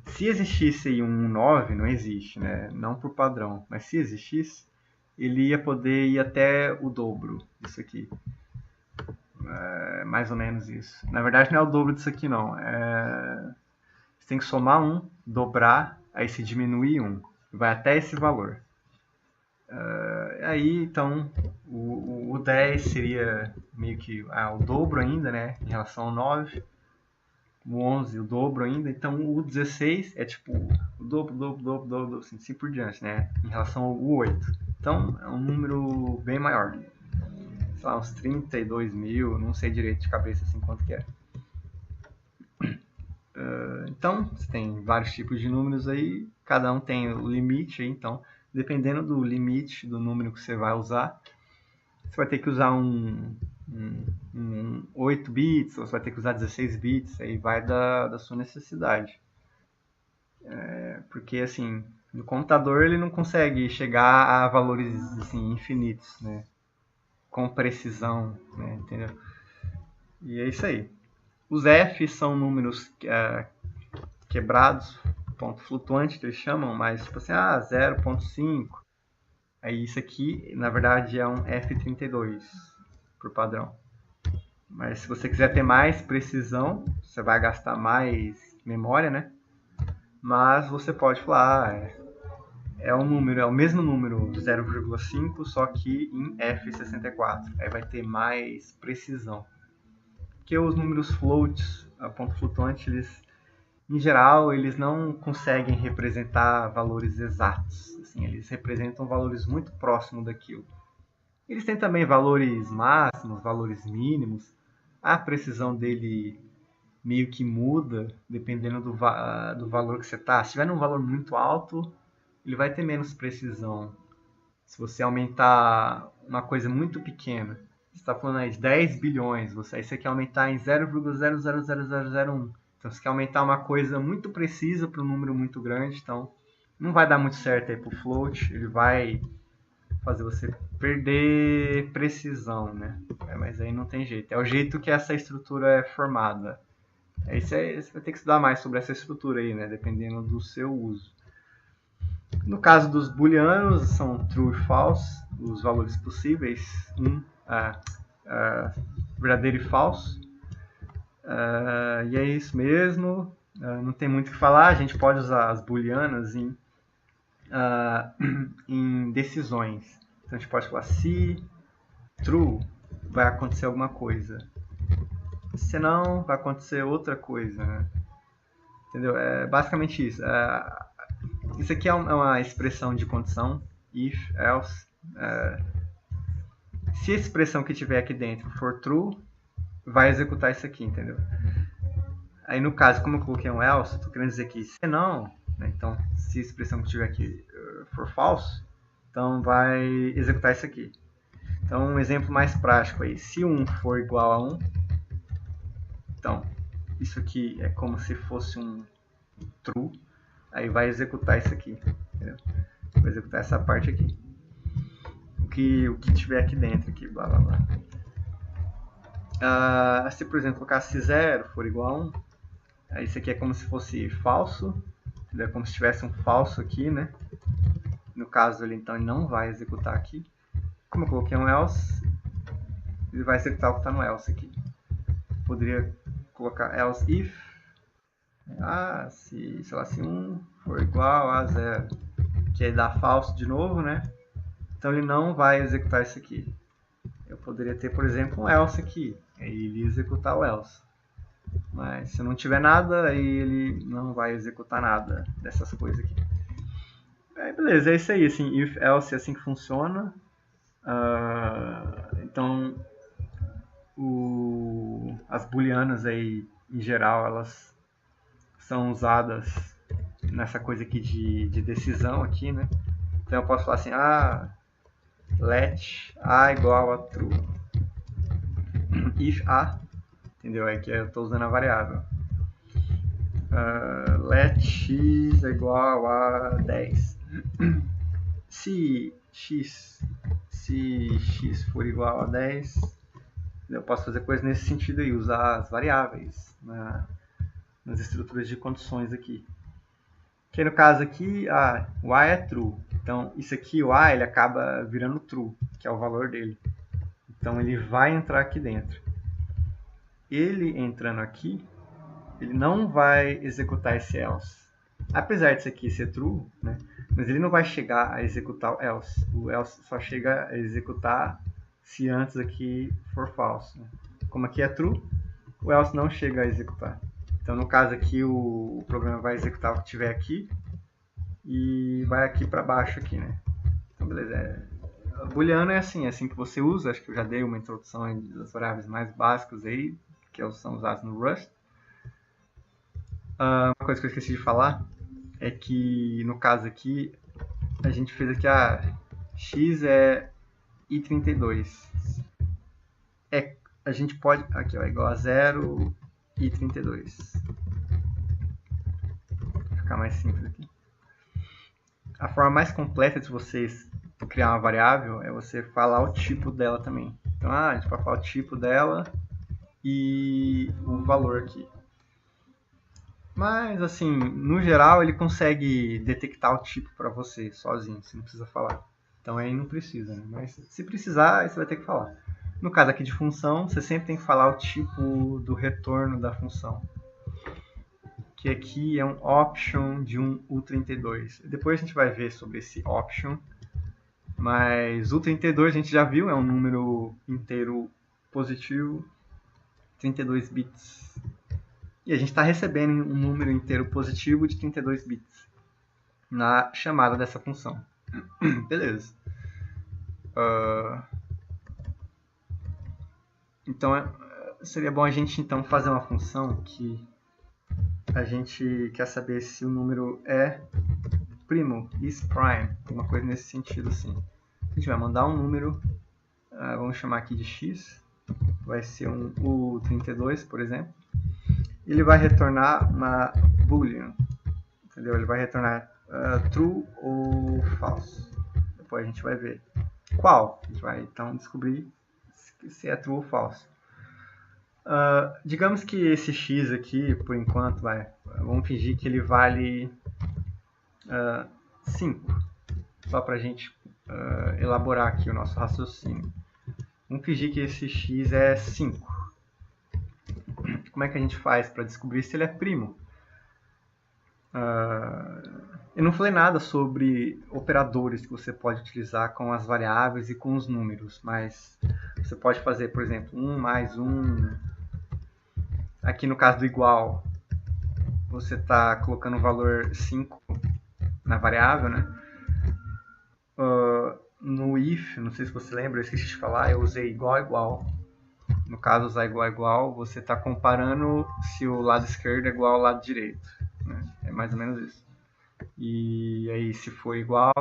se existisse aí um 9, não existe, né? Não por padrão, mas se existisse, ele ia poder ir até o dobro disso aqui. Mais ou menos isso. Na verdade não é o dobro disso aqui não. Você tem que somar 1, dobrar, aí se diminui 1. Vai até esse valor. Aí então o 10 seria meio que o dobro ainda, né? Em relação ao 9. O 11 o dobro ainda. Então o 16 é tipo o dobro, assim por diante, né? Em relação ao 8. Então é um número bem maior. Sei lá, uns 32 mil, não sei direito de cabeça assim quanto que é. Então, você tem vários tipos de números aí, cada um tem o limite aí, então, dependendo do limite do número que você vai usar, você vai ter que usar um 8 bits, ou você vai ter que usar 16 bits, aí vai da sua necessidade. Porque, assim, no computador ele não consegue chegar a valores assim, infinitos, né? Com precisão, né? Entendeu? E é isso aí. Os F são números quebrados, ponto flutuante que eles chamam, mas tipo assim, 0.5. Aí isso aqui, na verdade, é um F32 por padrão. Mas se você quiser ter mais precisão, você vai gastar mais memória, né? Mas você pode falar, é o mesmo número 0,5, só que em F64. Aí vai ter mais precisão. Porque os números floats, a ponto flutuante, eles, em geral, eles não conseguem representar valores exatos. Assim, eles representam valores muito próximos daquilo. Eles têm também valores máximos, valores mínimos. A precisão dele meio que muda dependendo do valor que você está. Se tiver num valor muito alto, ele vai ter menos precisão. Se você aumentar uma coisa muito pequena, você está falando aí de 10 bilhões, aí você quer aumentar em 0,000001. Então você quer aumentar uma coisa muito precisa para um número muito grande, então não vai dar muito certo aí para o float, ele vai fazer você perder precisão, né? Mas aí não tem jeito. É o jeito que essa estrutura é formada. Você vai ter que estudar mais sobre essa estrutura aí, né? Dependendo do seu uso. No caso dos booleanos, são true e false, os valores possíveis, verdadeiro e falso. E é isso mesmo. Não tem muito o que falar. A gente pode usar as booleanas em decisões. Então a gente pode falar se true, vai acontecer alguma coisa. Se não, vai acontecer outra coisa. Né? Entendeu? É basicamente isso. Isso aqui é uma expressão de condição, if, else. Se a expressão que tiver aqui dentro for true, vai executar isso aqui, entendeu? Aí no caso, como eu coloquei um else, estou querendo dizer que se não, né, então se a expressão que tiver aqui for false, então vai executar isso aqui. Então um exemplo mais prático aí, se 1 for igual a 1, então isso aqui é como se fosse um true, aí vai executar isso aqui, entendeu? Vai executar essa parte aqui. O que tiver aqui dentro, aqui, blá blá blá. Se por exemplo colocar se 0 for igual a 1, aí isso aqui é como se fosse falso, é como se tivesse um falso aqui, né? No caso ele então não vai executar aqui. Como eu coloquei um else, ele vai executar o que está no else aqui. Poderia colocar else if, se 1 for igual a 0, que aí dá falso de novo, né? Então ele não vai executar isso aqui. Eu poderia ter, por exemplo, um else aqui, aí ele ia executar o else. Mas se não tiver nada, aí ele não vai executar nada dessas coisas aqui. Beleza, é isso aí, assim, if, else é assim que funciona. Então, as booleanas aí, em geral, elas são usadas nessa coisa aqui de decisão aqui, né? Então eu posso falar assim, let a igual a true. If a, entendeu? É que eu estou usando a variável. Let x é igual a 10. Se x for igual a 10, eu posso fazer coisas nesse sentido aí, usar as variáveis nas estruturas de condições aqui. Que no caso aqui, o a é true. Então, isso aqui, o a, ele acaba virando true, que é o valor dele. Então, ele vai entrar aqui dentro. Ele entrando aqui, ele não vai executar esse else. Apesar disso aqui ser true, né? Mas ele não vai chegar a executar o else. O else só chega a executar se antes aqui for false. Né? Como aqui é true, o else não chega a executar. Então, no caso aqui, o programa vai executar o que tiver aqui e vai aqui para baixo aqui, né? Então, beleza. Booleano é assim que você usa. Acho que eu já dei uma introdução das variáveis mais básicas aí, que são usadas no Rust. Uma coisa que eu esqueci de falar é que, no caso aqui, a gente fez aqui x é i32. A gente pode, aqui ó, igual a 0 i32. Vou ficar mais simples aqui. A forma mais completa de vocês criar uma variável é você falar o tipo dela também. Então, a gente pode falar o tipo dela e o valor aqui. Mas, assim, no geral, ele consegue detectar o tipo para você sozinho, você não precisa falar. Então, aí não precisa, né? Mas se precisar, aí você vai ter que falar. No caso aqui de função, você sempre tem que falar o tipo do retorno da função. Que aqui é um option de um U32. Depois a gente vai ver sobre esse option. Mas U32 a gente já viu, é um número inteiro positivo, 32 bits. E a gente está recebendo um número inteiro positivo de 32 bits na chamada dessa função. Beleza. Então, seria bom a gente então fazer uma função que a gente quer saber se o número é primo, is prime, uma coisa nesse sentido assim. A gente vai mandar um número, vamos chamar aqui de x, vai ser um U32, por exemplo. Ele vai retornar uma boolean, entendeu? Ele vai retornar true ou false. Depois a gente vai ver qual. A gente vai então descobrir se é true ou false. Digamos que esse x aqui, por enquanto, vamos fingir que ele vale 5, só para a gente elaborar aqui o nosso raciocínio. Vamos fingir que esse x é 5. Como é que a gente faz para descobrir se ele é primo? Eu não falei nada sobre operadores que você pode utilizar com as variáveis e com os números, mas você pode fazer, por exemplo, 1 mais 1. Aqui no caso do igual, você está colocando o valor 5 na variável, né? No if, não sei se você lembra, eu esqueci de falar, eu usei igual a igual. No caso, usar igual a igual, você está comparando se o lado esquerdo é igual ao lado direito. Né? É mais ou menos isso. E aí, se for igual,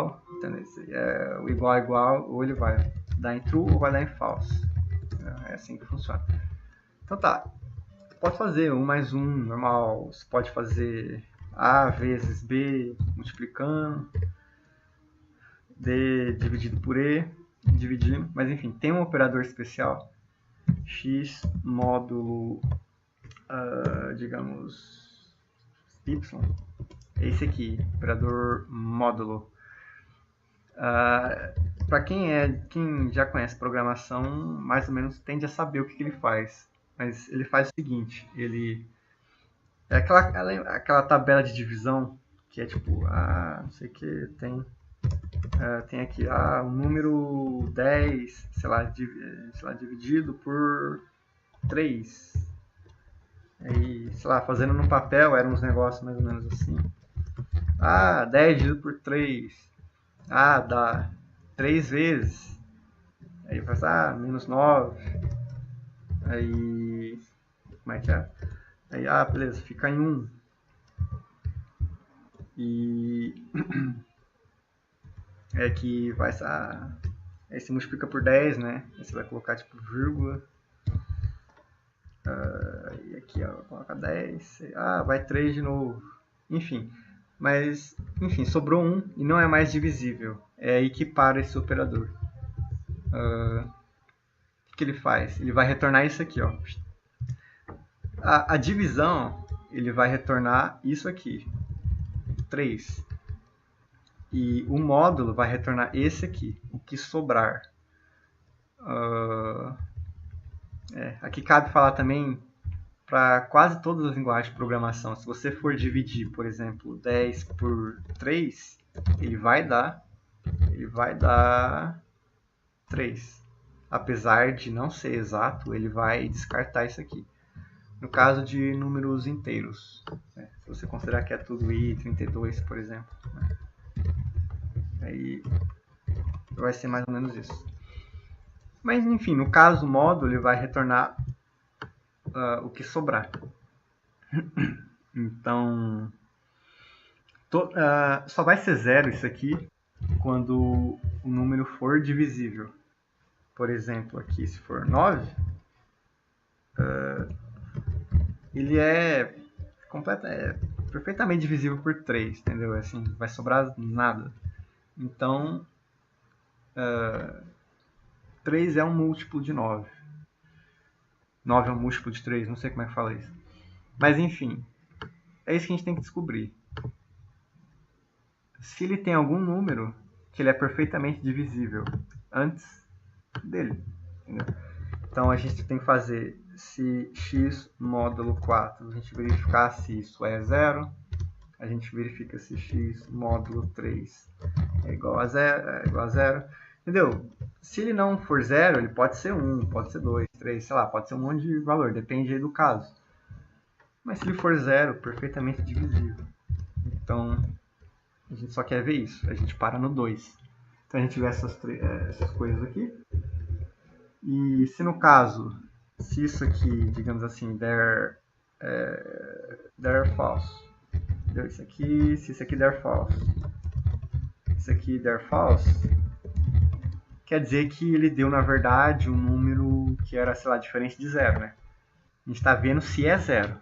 o igual a igual, ou ele vai dar em true ou vai dar em false. É assim que funciona. Então tá, pode fazer 1 mais 1 normal, você pode fazer A vezes B multiplicando, D dividido por E, dividindo, mas enfim, tem um operador especial, x módulo, digamos, y, é esse aqui, operador módulo. Para quem já conhece programação, mais ou menos tende a saber o que ele faz. Mas ele faz o seguinte, ele é aquela tabela de divisão que é tipo, não sei o que, tem aqui, o número 10, sei lá, dividido por 3. Aí, sei lá, fazendo no papel eram uns negócios mais ou menos assim. 10 dividido por 3. Dá 3 vezes. Aí faz, menos 9. Aí, como é que é? Aí, beleza, fica em 1. E é que vai, aí você multiplica por 10, né? Aí você vai colocar tipo vírgula. E aqui, coloca 10. Vai 3 de novo. Enfim. Mas, enfim, sobrou 1 e não é mais divisível. É aí que para esse operador. O que ele faz? Ele vai retornar isso aqui, ó. A divisão, ele vai retornar isso aqui, 3. E o módulo vai retornar esse aqui, o que sobrar. Aqui cabe falar também para quase todas as linguagens de programação. Se você for dividir, por exemplo, 10 por 3, ele vai dar 3. Apesar de não ser exato, ele vai descartar isso aqui. No caso de números inteiros, né? Se você considerar que é tudo i, 32, por exemplo, né? Aí vai ser mais ou menos isso. Mas, enfim, no caso, o módulo ele vai retornar o que sobrar. Então, só vai ser zero isso aqui quando o número for divisível. Por exemplo, aqui, se for 9, ele é perfeitamente divisível por 3, entendeu? Assim, vai sobrar nada. Então, 3 é um múltiplo de 9. 9 é um múltiplo de 3, não sei como é que fala isso. Mas, enfim, é isso que a gente tem que descobrir. Se ele tem algum número que ele é perfeitamente divisível antes dele. Entendeu? Então, a gente tem que fazer se x módulo 4, a gente verificar se isso é 0. A gente verifica se x módulo 3 é igual a 0. Entendeu? Se ele não for 0, ele pode ser 1, pode ser 2, 3, sei lá, pode ser um monte de valor, depende aí do caso. Mas se ele for 0, perfeitamente divisível. Então, a gente só quer ver isso, a gente para no 2. Então a gente vê essas coisas aqui. E se no caso, se isso aqui, digamos assim, der false, isso aqui, se isso aqui der false, isso aqui der false, quer dizer que ele deu, na verdade, um número que era, sei lá, diferente de 0, né? A gente está vendo se é 0.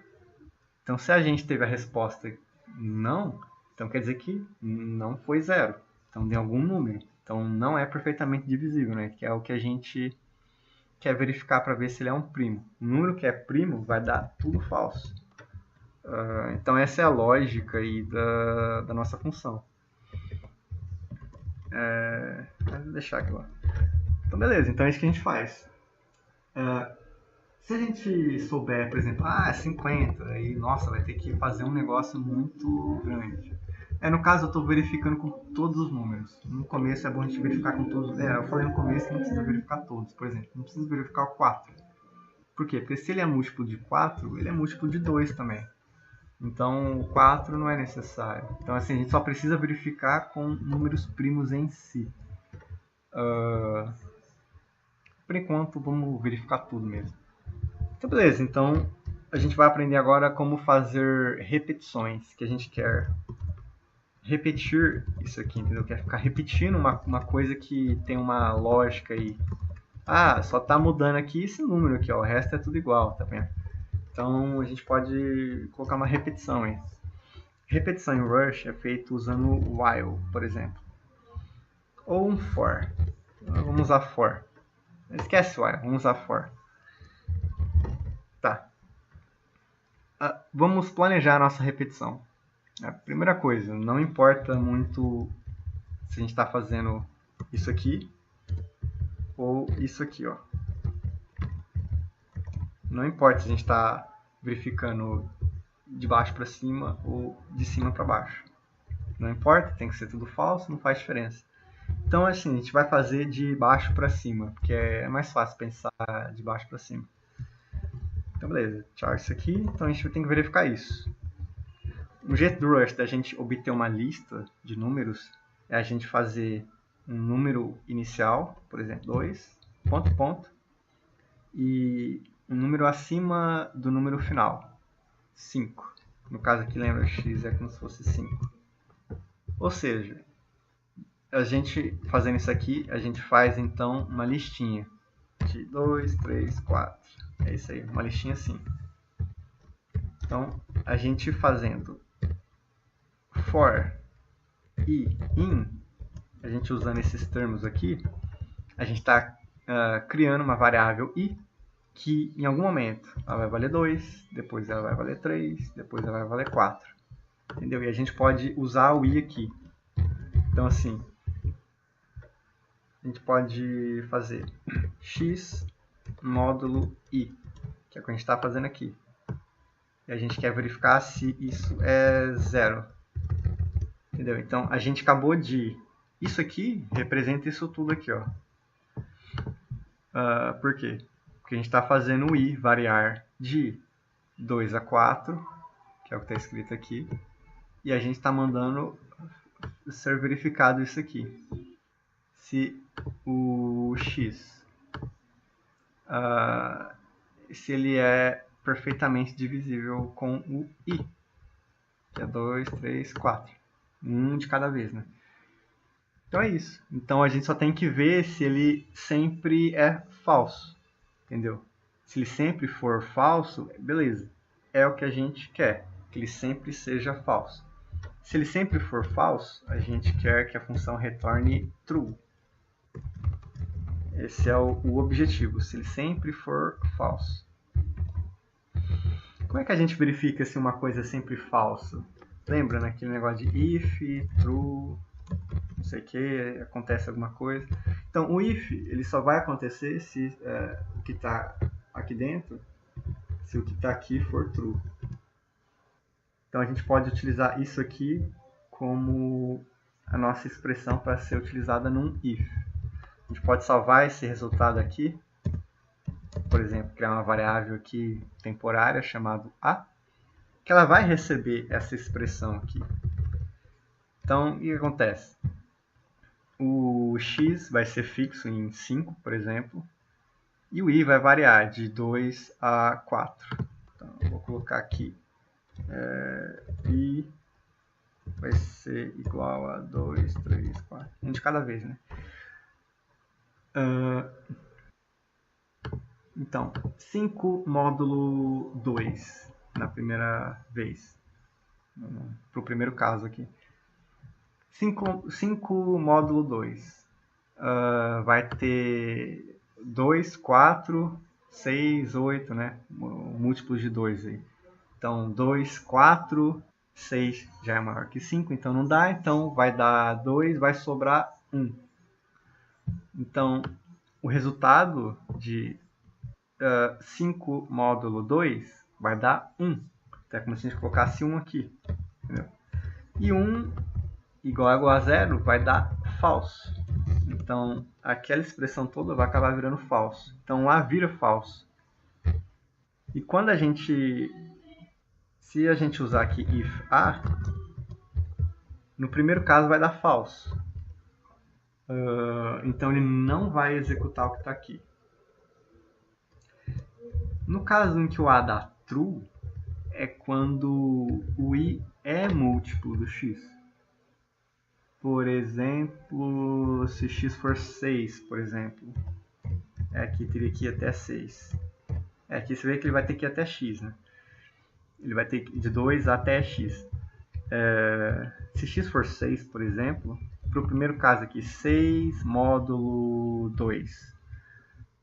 Então, se a gente teve a resposta não, então quer dizer que não foi 0. Então, deu algum número. Então, não é perfeitamente divisível, né? Que é o que a gente quer verificar para ver se ele é um primo. O número que é primo vai dar tudo falso. Então essa é a lógica aí da nossa função. Vou deixar aqui lá. Então beleza, então é isso que a gente faz. Se a gente souber, por exemplo, é 50, aí nossa, vai ter que fazer um negócio muito grande. No caso eu estou verificando com todos os números. No começo é bom a gente verificar com todos. Eu falei no começo que não precisa verificar todos, por exemplo. Não precisa verificar o 4. Por quê? Porque se ele é múltiplo de 4, ele é múltiplo de 2 também. Então o 4 não é necessário. Então assim, a gente só precisa verificar com números primos em si. Por enquanto vamos verificar tudo mesmo. Então beleza, então a gente vai aprender agora como fazer repetições, que a gente quer repetir isso aqui, entendeu? Quer ficar repetindo uma coisa que tem uma lógica aí. Só está mudando aqui esse número aqui, ó, o resto é tudo igual, tá vendo? Então a gente pode colocar uma repetição aí. Repetição em Rush é feito usando while, por exemplo. Ou um for. Vamos usar for. Esquece while, vamos usar for. Tá. Vamos planejar a nossa repetição. A primeira coisa, não importa muito se a gente está fazendo isso aqui ou isso aqui, ó. Não importa se a gente está verificando de baixo para cima ou de cima para baixo. Não importa, tem que ser tudo falso, não faz diferença. Então, assim, a gente vai fazer de baixo para cima, porque é mais fácil pensar de baixo para cima. Então, beleza, char isso aqui, então a gente tem que verificar isso. Um jeito do Rush da gente obter uma lista de números é a gente fazer um número inicial, por exemplo, 2, ponto, ponto, e um número acima do número final, 5. No caso aqui, lembra, x é como se fosse 5. Ou seja, a gente fazendo isso aqui, a gente faz então uma listinha de 2, 3, 4. É isso aí, uma listinha assim. Então, a gente fazendo for e in, a gente usando esses termos aqui, a gente está criando uma variável i que em algum momento ela vai valer 2, depois ela vai valer 3, depois ela vai valer 4. Entendeu? E a gente pode usar o i aqui. Então assim, a gente pode fazer x módulo i, que é o que a gente está fazendo aqui. E a gente quer verificar se isso é 0. Entendeu? Então a gente acabou de... Isso aqui representa isso tudo aqui, ó. Por quê? Porque a gente está fazendo o i variar de 2 a 4, que é o que está escrito aqui, e a gente está mandando ser verificado isso aqui. Se o x, se ele é perfeitamente divisível com o i, que é 2, 3, 4. Um de cada vez, né? Então é isso. Então a gente só tem que ver se ele sempre é falso. Entendeu? Se ele sempre for falso, beleza. É o que a gente quer, que ele sempre seja falso. Se ele sempre for falso, a gente quer que a função retorne true. Esse é o objetivo, se ele sempre for falso. Como é que a gente verifica se uma coisa é sempre falsa? Lembra naquele negócio de if, true, não sei o que, acontece alguma coisa. Então, o if ele só vai acontecer se o que está aqui dentro, se o que está aqui for true. Então, a gente pode utilizar isso aqui como a nossa expressão para ser utilizada num if. A gente pode salvar esse resultado aqui, por exemplo, criar uma variável aqui temporária chamada a, que ela vai receber essa expressão aqui. Então, o que acontece? O x vai ser fixo em 5, por exemplo, e o i vai variar de 2 a 4. Então, eu vou colocar aqui i vai ser igual a 2, 3, 4. Um de cada vez, né? Então, 5 módulo 2 na primeira vez. Para o primeiro caso aqui. 5 módulo 2 vai ter 2, 4, 6, 8, né? Múltiplos de 2 aí. Então, 2, 4, 6 já é maior que 5, então não dá. Então, vai dar 2, vai sobrar 1. Então, o resultado de 5 módulo 2 vai dar 1. Então, é como se a gente colocasse 1 aqui. Entendeu? E 1 igual a 0 vai dar falso. Então, aquela expressão toda vai acabar virando falso. Então, A vira falso. E quando a gente... Se a gente usar aqui if A, no primeiro caso vai dar falso. Então, ele não vai executar o que está aqui. No caso em que o A dá true, é quando o I é múltiplo do X. Por exemplo, se X for 6, por exemplo. Aqui teria que ir até 6. Aqui você vê que ele vai ter que ir até X, né? Ele vai ter que ir de 2 até X. Se X for 6, por exemplo, para o primeiro caso aqui, 6 módulo 2,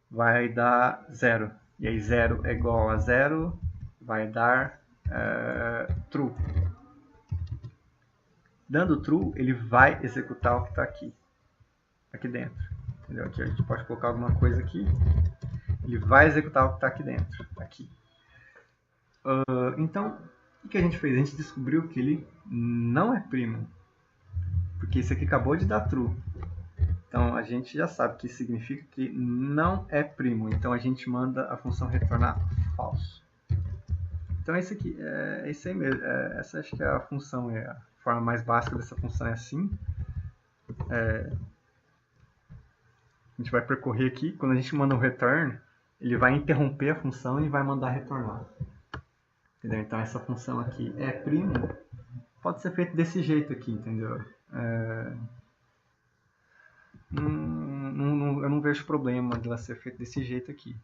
vai dar 0. E aí 0 é igual a 0, vai dar true. Dando true, ele vai executar o que está aqui dentro. Entendeu? Aqui a gente pode colocar alguma coisa aqui. Ele vai executar o que está aqui dentro. Aqui. Então, o que a gente fez? A gente descobriu que ele não é primo. Porque isso aqui acabou de dar true. Então, a gente já sabe que isso significa que não é primo. Então, a gente manda a função retornar falso. Então, esse aqui é isso aí mesmo. Essa acho que é a função, a forma mais básica dessa função é assim. A gente vai percorrer aqui. Quando a gente manda um return, ele vai interromper a função e vai mandar retornar. Entendeu? Então, essa função aqui é primo. Pode ser feito desse jeito aqui, entendeu? Eu não vejo problema de ela ser feita desse jeito aqui.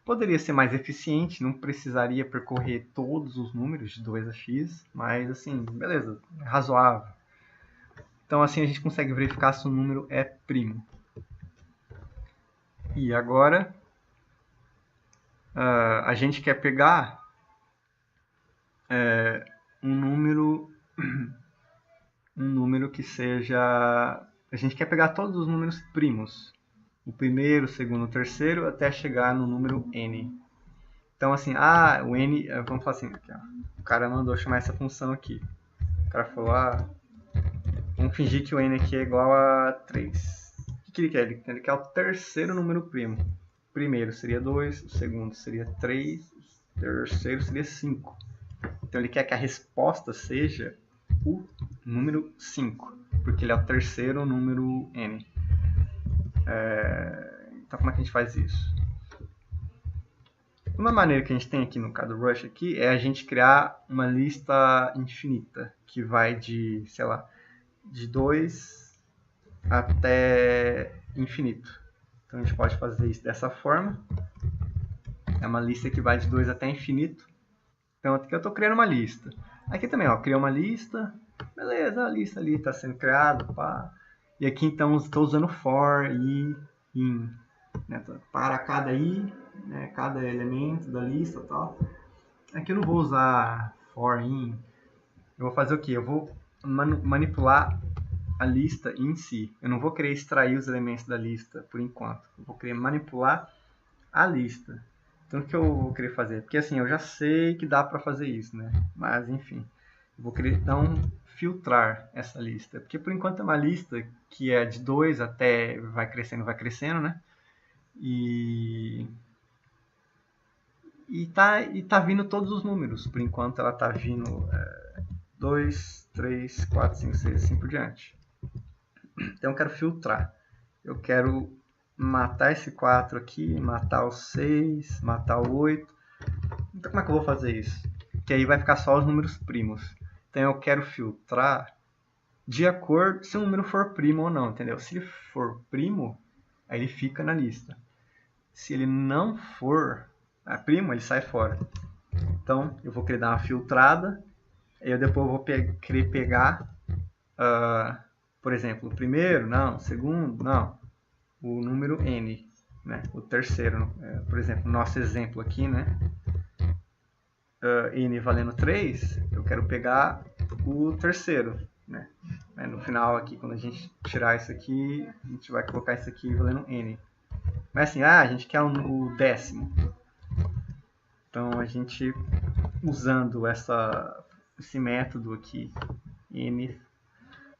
Poderia ser mais eficiente, não precisaria percorrer todos os números de 2 a x, mas assim, beleza, é razoável. Então assim a gente consegue verificar se o número é primo. E agora a gente quer pegar um número que seja... A gente quer pegar todos os números primos. O primeiro, o segundo, o terceiro, até chegar no número n. Então, assim, o n... Vamos falar assim, aqui, ó. O cara mandou chamar essa função aqui. O cara falou, vamos fingir que o n aqui é igual a 3. O que ele quer? Ele quer o terceiro número primo. O primeiro seria 2, o segundo seria 3, o terceiro seria 5. Então, ele quer que a resposta seja o número 5, porque ele é o terceiro número n. Então, como é que a gente faz isso? Uma maneira que a gente tem aqui no caso do Rush aqui é a gente criar uma lista infinita, que vai de, sei lá, de 2 até infinito. Então, a gente pode fazer isso dessa forma. É uma lista que vai de 2 até infinito. Então, aqui eu estou criando uma lista. Aqui também, criei uma lista. Beleza, a lista ali está sendo criada. Pá. E aqui, então, estou usando for, i, in. Né? Para cada i, né? Cada elemento da lista e tal. Aqui eu não vou usar for, in. Eu vou fazer o quê? Eu vou manipular a lista em si. Eu não vou querer extrair os elementos da lista por enquanto. Eu vou querer manipular a lista. Então, o que eu vou querer fazer? Porque assim, eu já sei que dá para fazer isso, né? Mas, enfim, eu vou querer então filtrar essa lista. Porque, por enquanto, é uma lista que é de 2 até vai crescendo, né? E tá vindo todos os números. Por enquanto, ela tá vindo 2, 3, 4, 5, 6, assim por diante. Então, eu quero filtrar. Eu quero matar esse 4 aqui, matar o 6, matar o 8. Então, como é que eu vou fazer isso? Que aí vai ficar só os números primos. Então, eu quero filtrar de acordo se o número for primo ou não, entendeu? Se ele for primo, aí ele fica na lista. Se ele não for primo, ele sai fora. Então, eu vou querer dar uma filtrada. Aí eu depois vou querer pegar, por exemplo, o primeiro, não, o segundo, não. O número n. né? O terceiro, por exemplo, no nosso exemplo aqui, né? N valendo 3, eu quero pegar o terceiro, né? No final aqui, quando a gente tirar isso aqui, a gente vai colocar isso aqui valendo N. Mas assim, a gente quer o décimo. Então a gente, usando esse método aqui, N,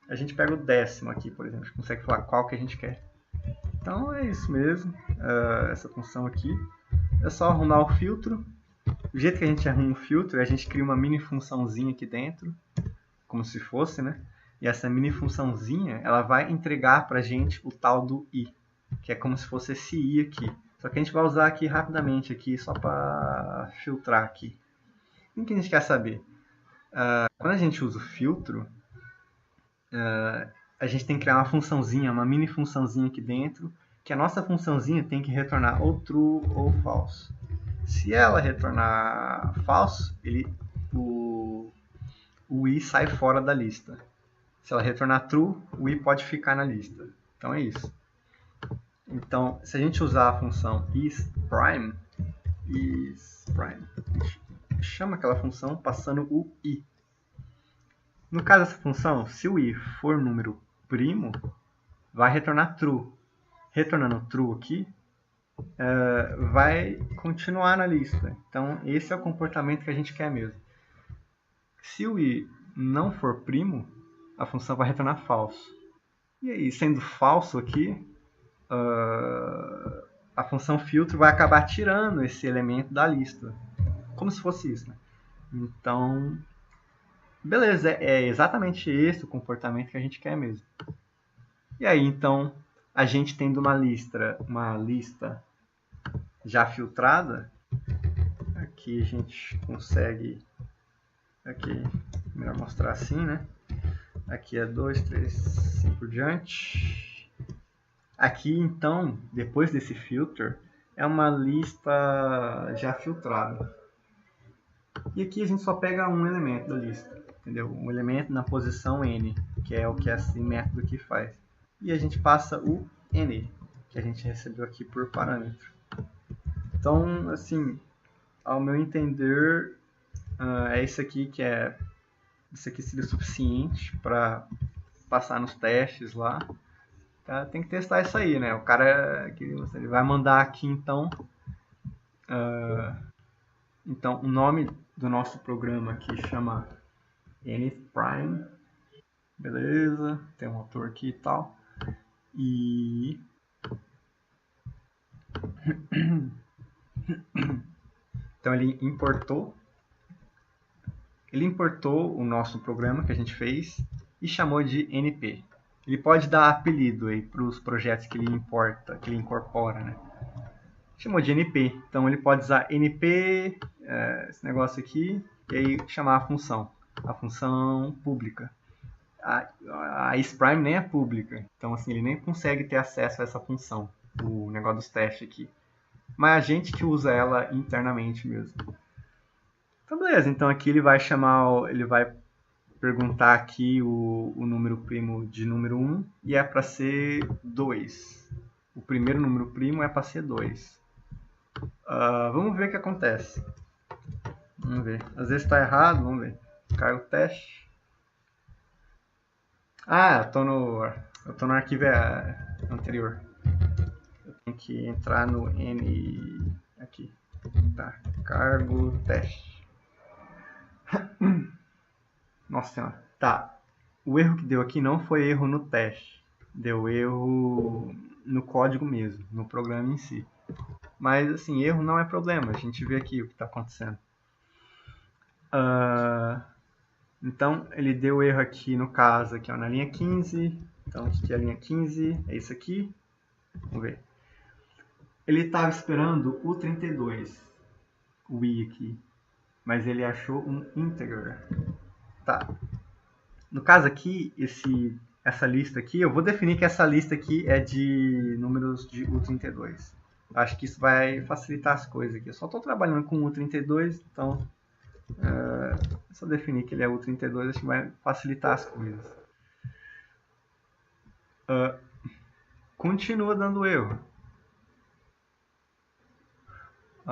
a gente pega o décimo aqui, por exemplo. A gente consegue falar qual que a gente quer. Então é isso mesmo, essa função aqui. É só arrumar o filtro. O jeito que a gente arruma o filtro, a gente cria uma mini funçãozinha aqui dentro, como se fosse, né? E essa mini funçãozinha, ela vai entregar pra gente o tal do i, que é como se fosse esse i aqui. Só que a gente vai usar aqui rapidamente aqui, só para filtrar aqui. O que a gente quer saber? Quando a gente usa o filtro, a gente tem que criar uma funçãozinha, uma mini funçãozinha aqui dentro, que a nossa funçãozinha tem que retornar ou true ou false. Se ela retornar false, o i sai fora da lista. Se ela retornar true, o i pode ficar na lista. Então é isso. Então, se a gente usar a função isPrime, chama aquela função passando o i. No caso dessa função, se o i for número primo, vai retornar true. Retornando true aqui, vai continuar na lista. Então, esse é o comportamento que a gente quer mesmo. Se o i não for primo, a função vai retornar falso. E aí, sendo falso aqui, a função filtro vai acabar tirando esse elemento da lista. Como se fosse isso, né? Então, beleza, é exatamente esse o comportamento que a gente quer mesmo. E aí, então, a gente tendo uma lista já filtrada, aqui a gente consegue, aqui, melhor mostrar assim, né? Aqui é 2, 3, 5 por diante. Aqui, então, depois desse filter, é uma lista já filtrada. E aqui a gente só pega um elemento da lista, entendeu? Um elemento na posição n, que é o que esse método aqui faz. E a gente passa o n, que a gente recebeu aqui por parâmetro. Então, assim, ao meu entender, é isso aqui isso aqui seria suficiente para passar nos testes lá. Tá? Tem que testar isso aí, né? O cara ele vai mandar aqui, então, o nome do nosso programa aqui chama nPrime, beleza? Tem um autor aqui e tal. E então ele importou o nosso programa que a gente fez e chamou de np. Ele pode dar apelido aí para os projetos que ele incorpora, né? Chamou de np, então ele pode usar np, esse negócio aqui, e aí chamar a função pública. A isPrime nem é pública, então assim, ele nem consegue ter acesso a essa função, o negócio dos testes aqui. Mas a gente que usa ela internamente mesmo. Então beleza, então aqui ele vai perguntar aqui o número primo de número 1 e é para ser 2. O primeiro número primo é para ser 2. Vamos ver o que acontece. Vamos ver. Às vezes está errado, vamos ver. Cargo teste. Eu tô no arquivo anterior. Eu tenho que entrar no N aqui. Tá, cargo teste. Nossa senhora. Tá. O erro que deu aqui não foi erro no teste. Deu erro no código mesmo, no programa em si. Mas, assim, erro não é problema. A gente vê aqui o que está acontecendo. Então, ele deu erro aqui no caso, aqui, ó, na linha 15. Então, aqui é a linha 15, é isso aqui. Vamos ver. Ele estava esperando o 32, o i aqui. Mas ele achou um integer. Tá. No caso aqui, essa lista aqui, eu vou definir que essa lista aqui é de números de U32. Acho que isso vai facilitar as coisas aqui. Eu só estou trabalhando com U32, então só definir que ele é U32, acho que vai facilitar as coisas. Continua dando erro.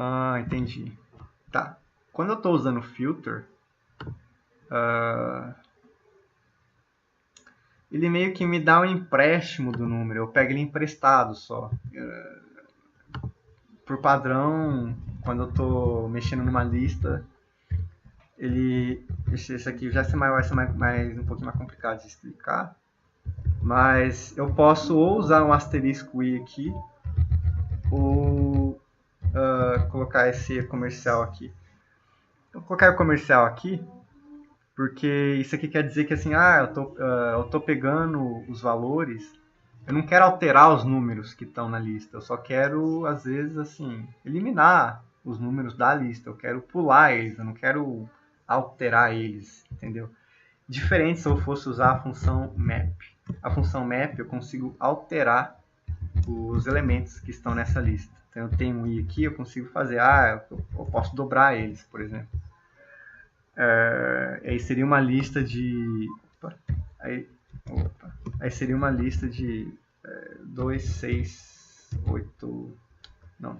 Ah, entendi. Tá. Quando eu estou usando filter, ele meio que me dá um empréstimo do número. Eu pego ele emprestado só. Por padrão, quando eu estou mexendo numa lista, ele... Esse aqui já vai ser um pouquinho mais complicado de explicar. Mas eu posso ou usar um asterisco i aqui, ou colocar esse comercial aqui. Eu vou colocar o comercial aqui, porque isso aqui quer dizer que assim, eu tô pegando os valores, eu não quero alterar os números que estão na lista, eu só quero, às vezes, assim, eliminar os números da lista, eu quero pular eles, eu não quero alterar eles, entendeu? Diferente se eu fosse usar a função map. A função map eu consigo alterar os elementos que estão nessa lista. Então eu tenho um i aqui, eu consigo fazer, eu posso dobrar eles, por exemplo. Aí seria uma lista de... Aí seria uma lista de 2, 6, 8... Não,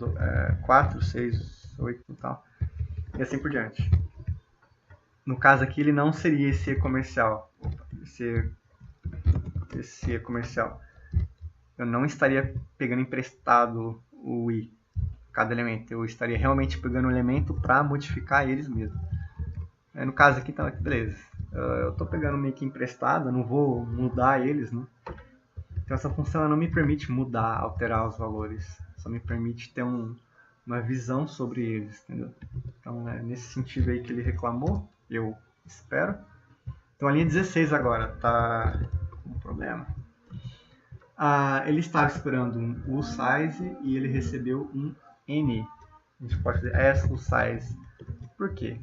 4, 6, 8 e tal. E assim por diante. No caso aqui, ele não seria esse comercial. Esse comercial. Eu não estaria pegando emprestado o i, cada elemento. Eu estaria realmente pegando o elemento para modificar eles mesmo. No caso aqui, então, beleza. Eu estou pegando meio que emprestado, eu não vou mudar eles, né? Então essa função não me permite mudar, alterar os valores. Só me permite ter uma visão sobre eles, entendeu? Então é nesse sentido aí que ele reclamou, eu espero. Então a linha 16 agora está com um problema. Ele estava esperando um uSize e ele recebeu um N. A gente pode dizer uSize. Por quê?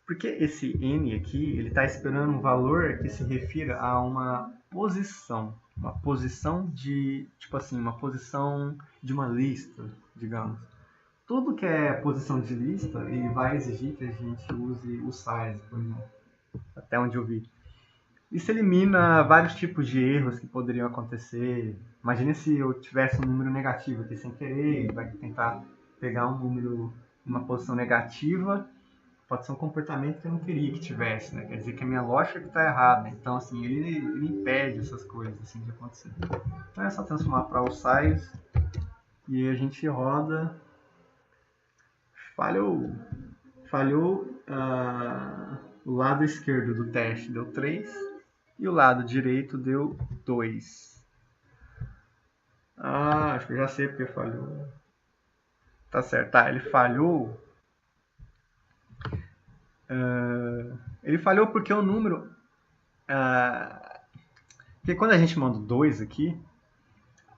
Porque esse N aqui, ele está esperando um valor que se refira a uma posição. Uma posição de, tipo assim, uma posição de uma lista, digamos. Tudo que é posição de lista, ele vai exigir que a gente use o size, por exemplo. Até onde eu vi. Isso elimina vários tipos de erros que poderiam acontecer. Imagine se eu tivesse um número negativo aqui sem querer, e vai tentar pegar um número numa posição negativa. Pode ser um comportamento que eu não queria que tivesse, né? Quer dizer que a minha lógica que está errada. Então, assim, ele impede essas coisas assim, de acontecer. Então é só transformar para o size e a gente roda. Falhou o lado esquerdo do teste deu 3 e o lado direito deu 2. Acho que eu já sei porque falhou. Tá certo, ele falhou. Ele falhou porque o número... porque quando a gente manda 2 aqui,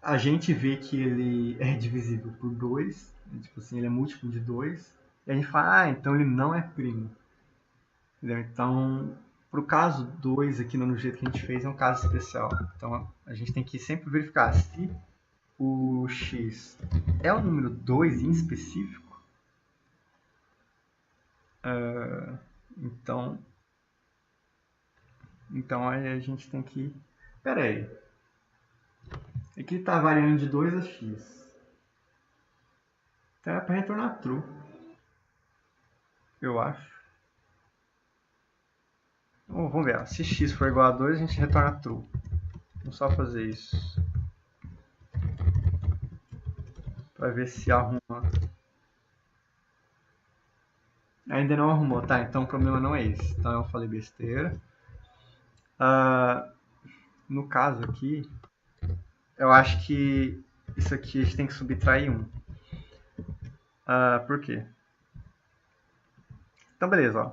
a gente vê que ele é divisível por 2, tipo assim, ele é múltiplo de 2, e a gente fala, então ele não é primo. Entendeu? Então, para o caso 2 aqui no jeito que a gente fez, é um caso especial. Então, a gente tem que sempre verificar se o x é o número 2 em específico. Então aí a gente tem que... Pera aí. Aqui está variando de 2 a x. Então é para retornar true. Eu acho. Então, vamos ver. Se x for igual a 2, a gente retorna true. Vamos só fazer isso. Para ver se arruma. Ainda não arrumou, tá? Então o problema não é esse. Então eu falei besteira. No caso aqui, eu acho que isso aqui a gente tem que subtrair 1. Por quê? Então beleza, ó.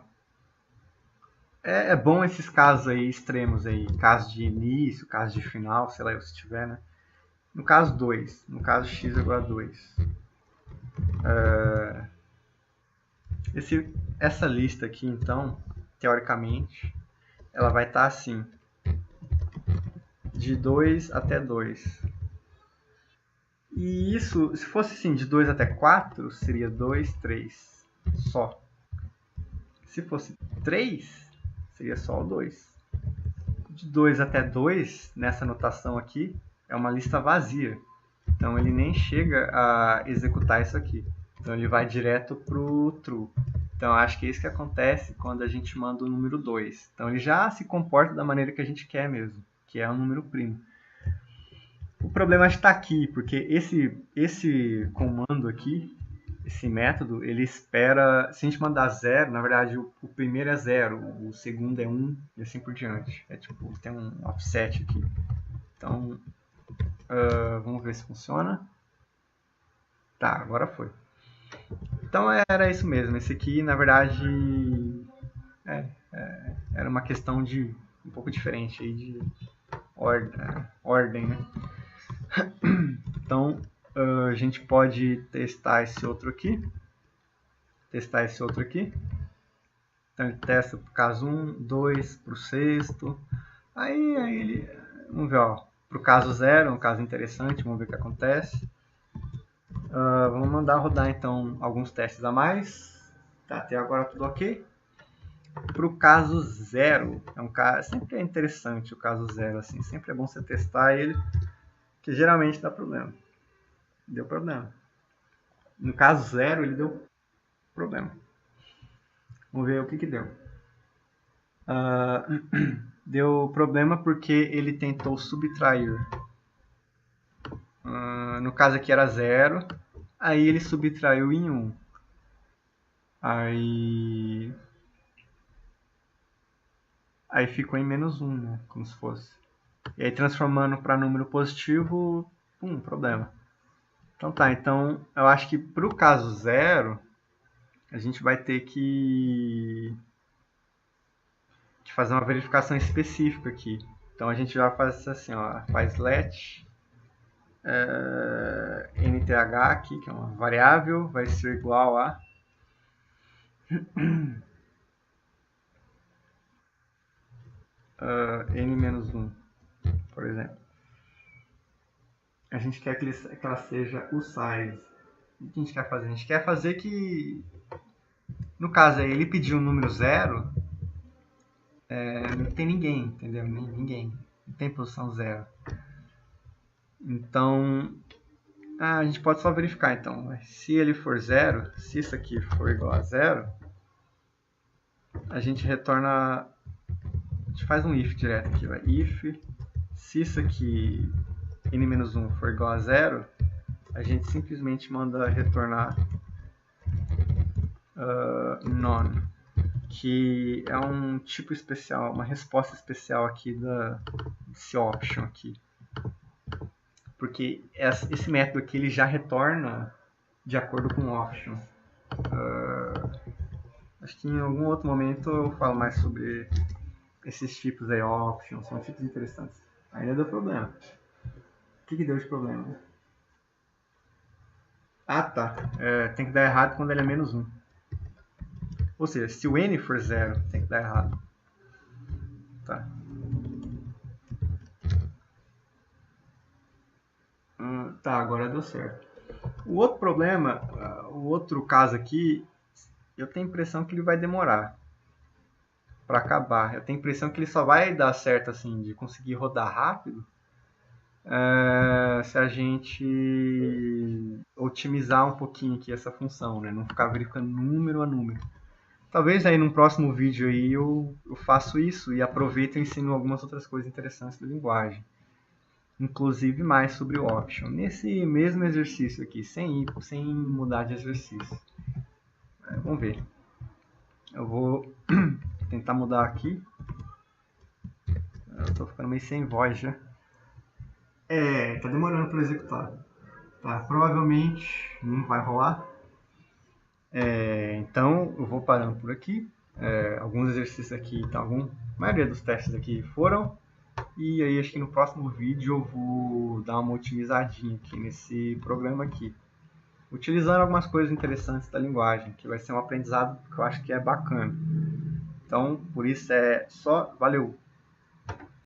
É bom esses casos aí extremos aí, caso de início, caso de final, sei lá se tiver, né? No caso 2, no caso x igual a 2. Essa lista aqui, então, teoricamente, ela vai estar assim, de 2 até 2. E isso, se fosse assim, de 2 até 4, seria 2, 3, só. Se fosse 3, seria só o 2. De 2 até 2, nessa notação aqui, é uma lista vazia. Então ele nem chega a executar isso aqui. Então ele vai direto para o true. Então acho que é isso que acontece quando a gente manda o número 2. Então ele já se comporta da maneira que a gente quer mesmo, que é um número primo. O problema está aqui, porque esse comando aqui, esse método, ele espera, se a gente mandar 0, na verdade o primeiro é 0, o segundo é 1 e assim por diante. É tipo, tem um offset aqui. Então, vamos ver se funciona. Tá, agora foi. Então era isso mesmo. Esse aqui, na verdade, era uma questão de um pouco diferente aí de ordem, né? Então a gente pode testar esse outro aqui. Então ele testa para o caso 1, 2, para o sexto. Aí ele, vamos ver, para o caso 0, um caso interessante, vamos ver o que acontece. Vamos mandar rodar então alguns testes a mais. Tá, até agora tudo ok. Para o caso 0, sempre é interessante o caso 0, assim, sempre é bom você testar ele, que geralmente dá problema. Deu problema. No caso 0, ele deu problema. Vamos ver o que deu. Deu problema porque ele tentou subtrair. No caso aqui era 0, aí ele subtraiu em 1. Aí ficou em menos 1, né? Como se fosse. E aí transformando para número positivo, problema. Então tá, então eu acho que para o caso 0, a gente vai ter que fazer uma verificação específica aqui. Então a gente vai fazer assim, ó, faz let nth aqui, que é uma variável, vai ser igual a n-1, por exemplo. A gente quer que ela seja o size. O que a gente quer fazer? A gente quer fazer que, no caso aí, ele pediu um número 0, não tem ninguém, entendeu? Ninguém. Não tem posição 0. Então, a gente pode só verificar, então. Se ele for 0, se isso aqui for igual a 0, a gente retorna... A gente faz um if direto aqui, vai. If, se isso aqui, n-1, for igual a 0, a gente simplesmente manda retornar none, que é um tipo especial, uma resposta especial aqui desse option aqui. Porque esse método aqui ele já retorna de acordo com o option. Acho que em algum outro momento eu falo mais sobre esses tipos aí, options, são tipos interessantes. Ainda deu problema. O que deu de problema? Ah, tá. Tem que dar errado quando ele é menos 1. Ou seja, se o n for 0, tem que dar errado. Tá. Tá, agora deu certo. O outro problema, o outro caso aqui, eu tenho a impressão que ele vai demorar para acabar. Eu tenho a impressão que ele só vai dar certo, assim, de conseguir rodar rápido, se a gente otimizar um pouquinho aqui essa função, né? Não ficar verificando número a número. Talvez aí num próximo vídeo aí eu faço isso e aproveito e ensino algumas outras coisas interessantes da linguagem. Inclusive mais sobre o option. Nesse mesmo exercício aqui, sem mudar de exercício. Vamos ver. Eu vou tentar mudar aqui. Eu estou ficando meio sem voz já. Tá demorando para executar. Tá, provavelmente não vai rolar. Então eu vou parando por aqui. Alguns exercícios aqui, então, a maioria dos testes aqui foram. E aí acho que no próximo vídeo eu vou dar uma otimizadinha aqui nesse programa aqui, utilizando algumas coisas interessantes da linguagem, que vai ser um aprendizado que eu acho que é bacana. Então, por isso é só. Valeu!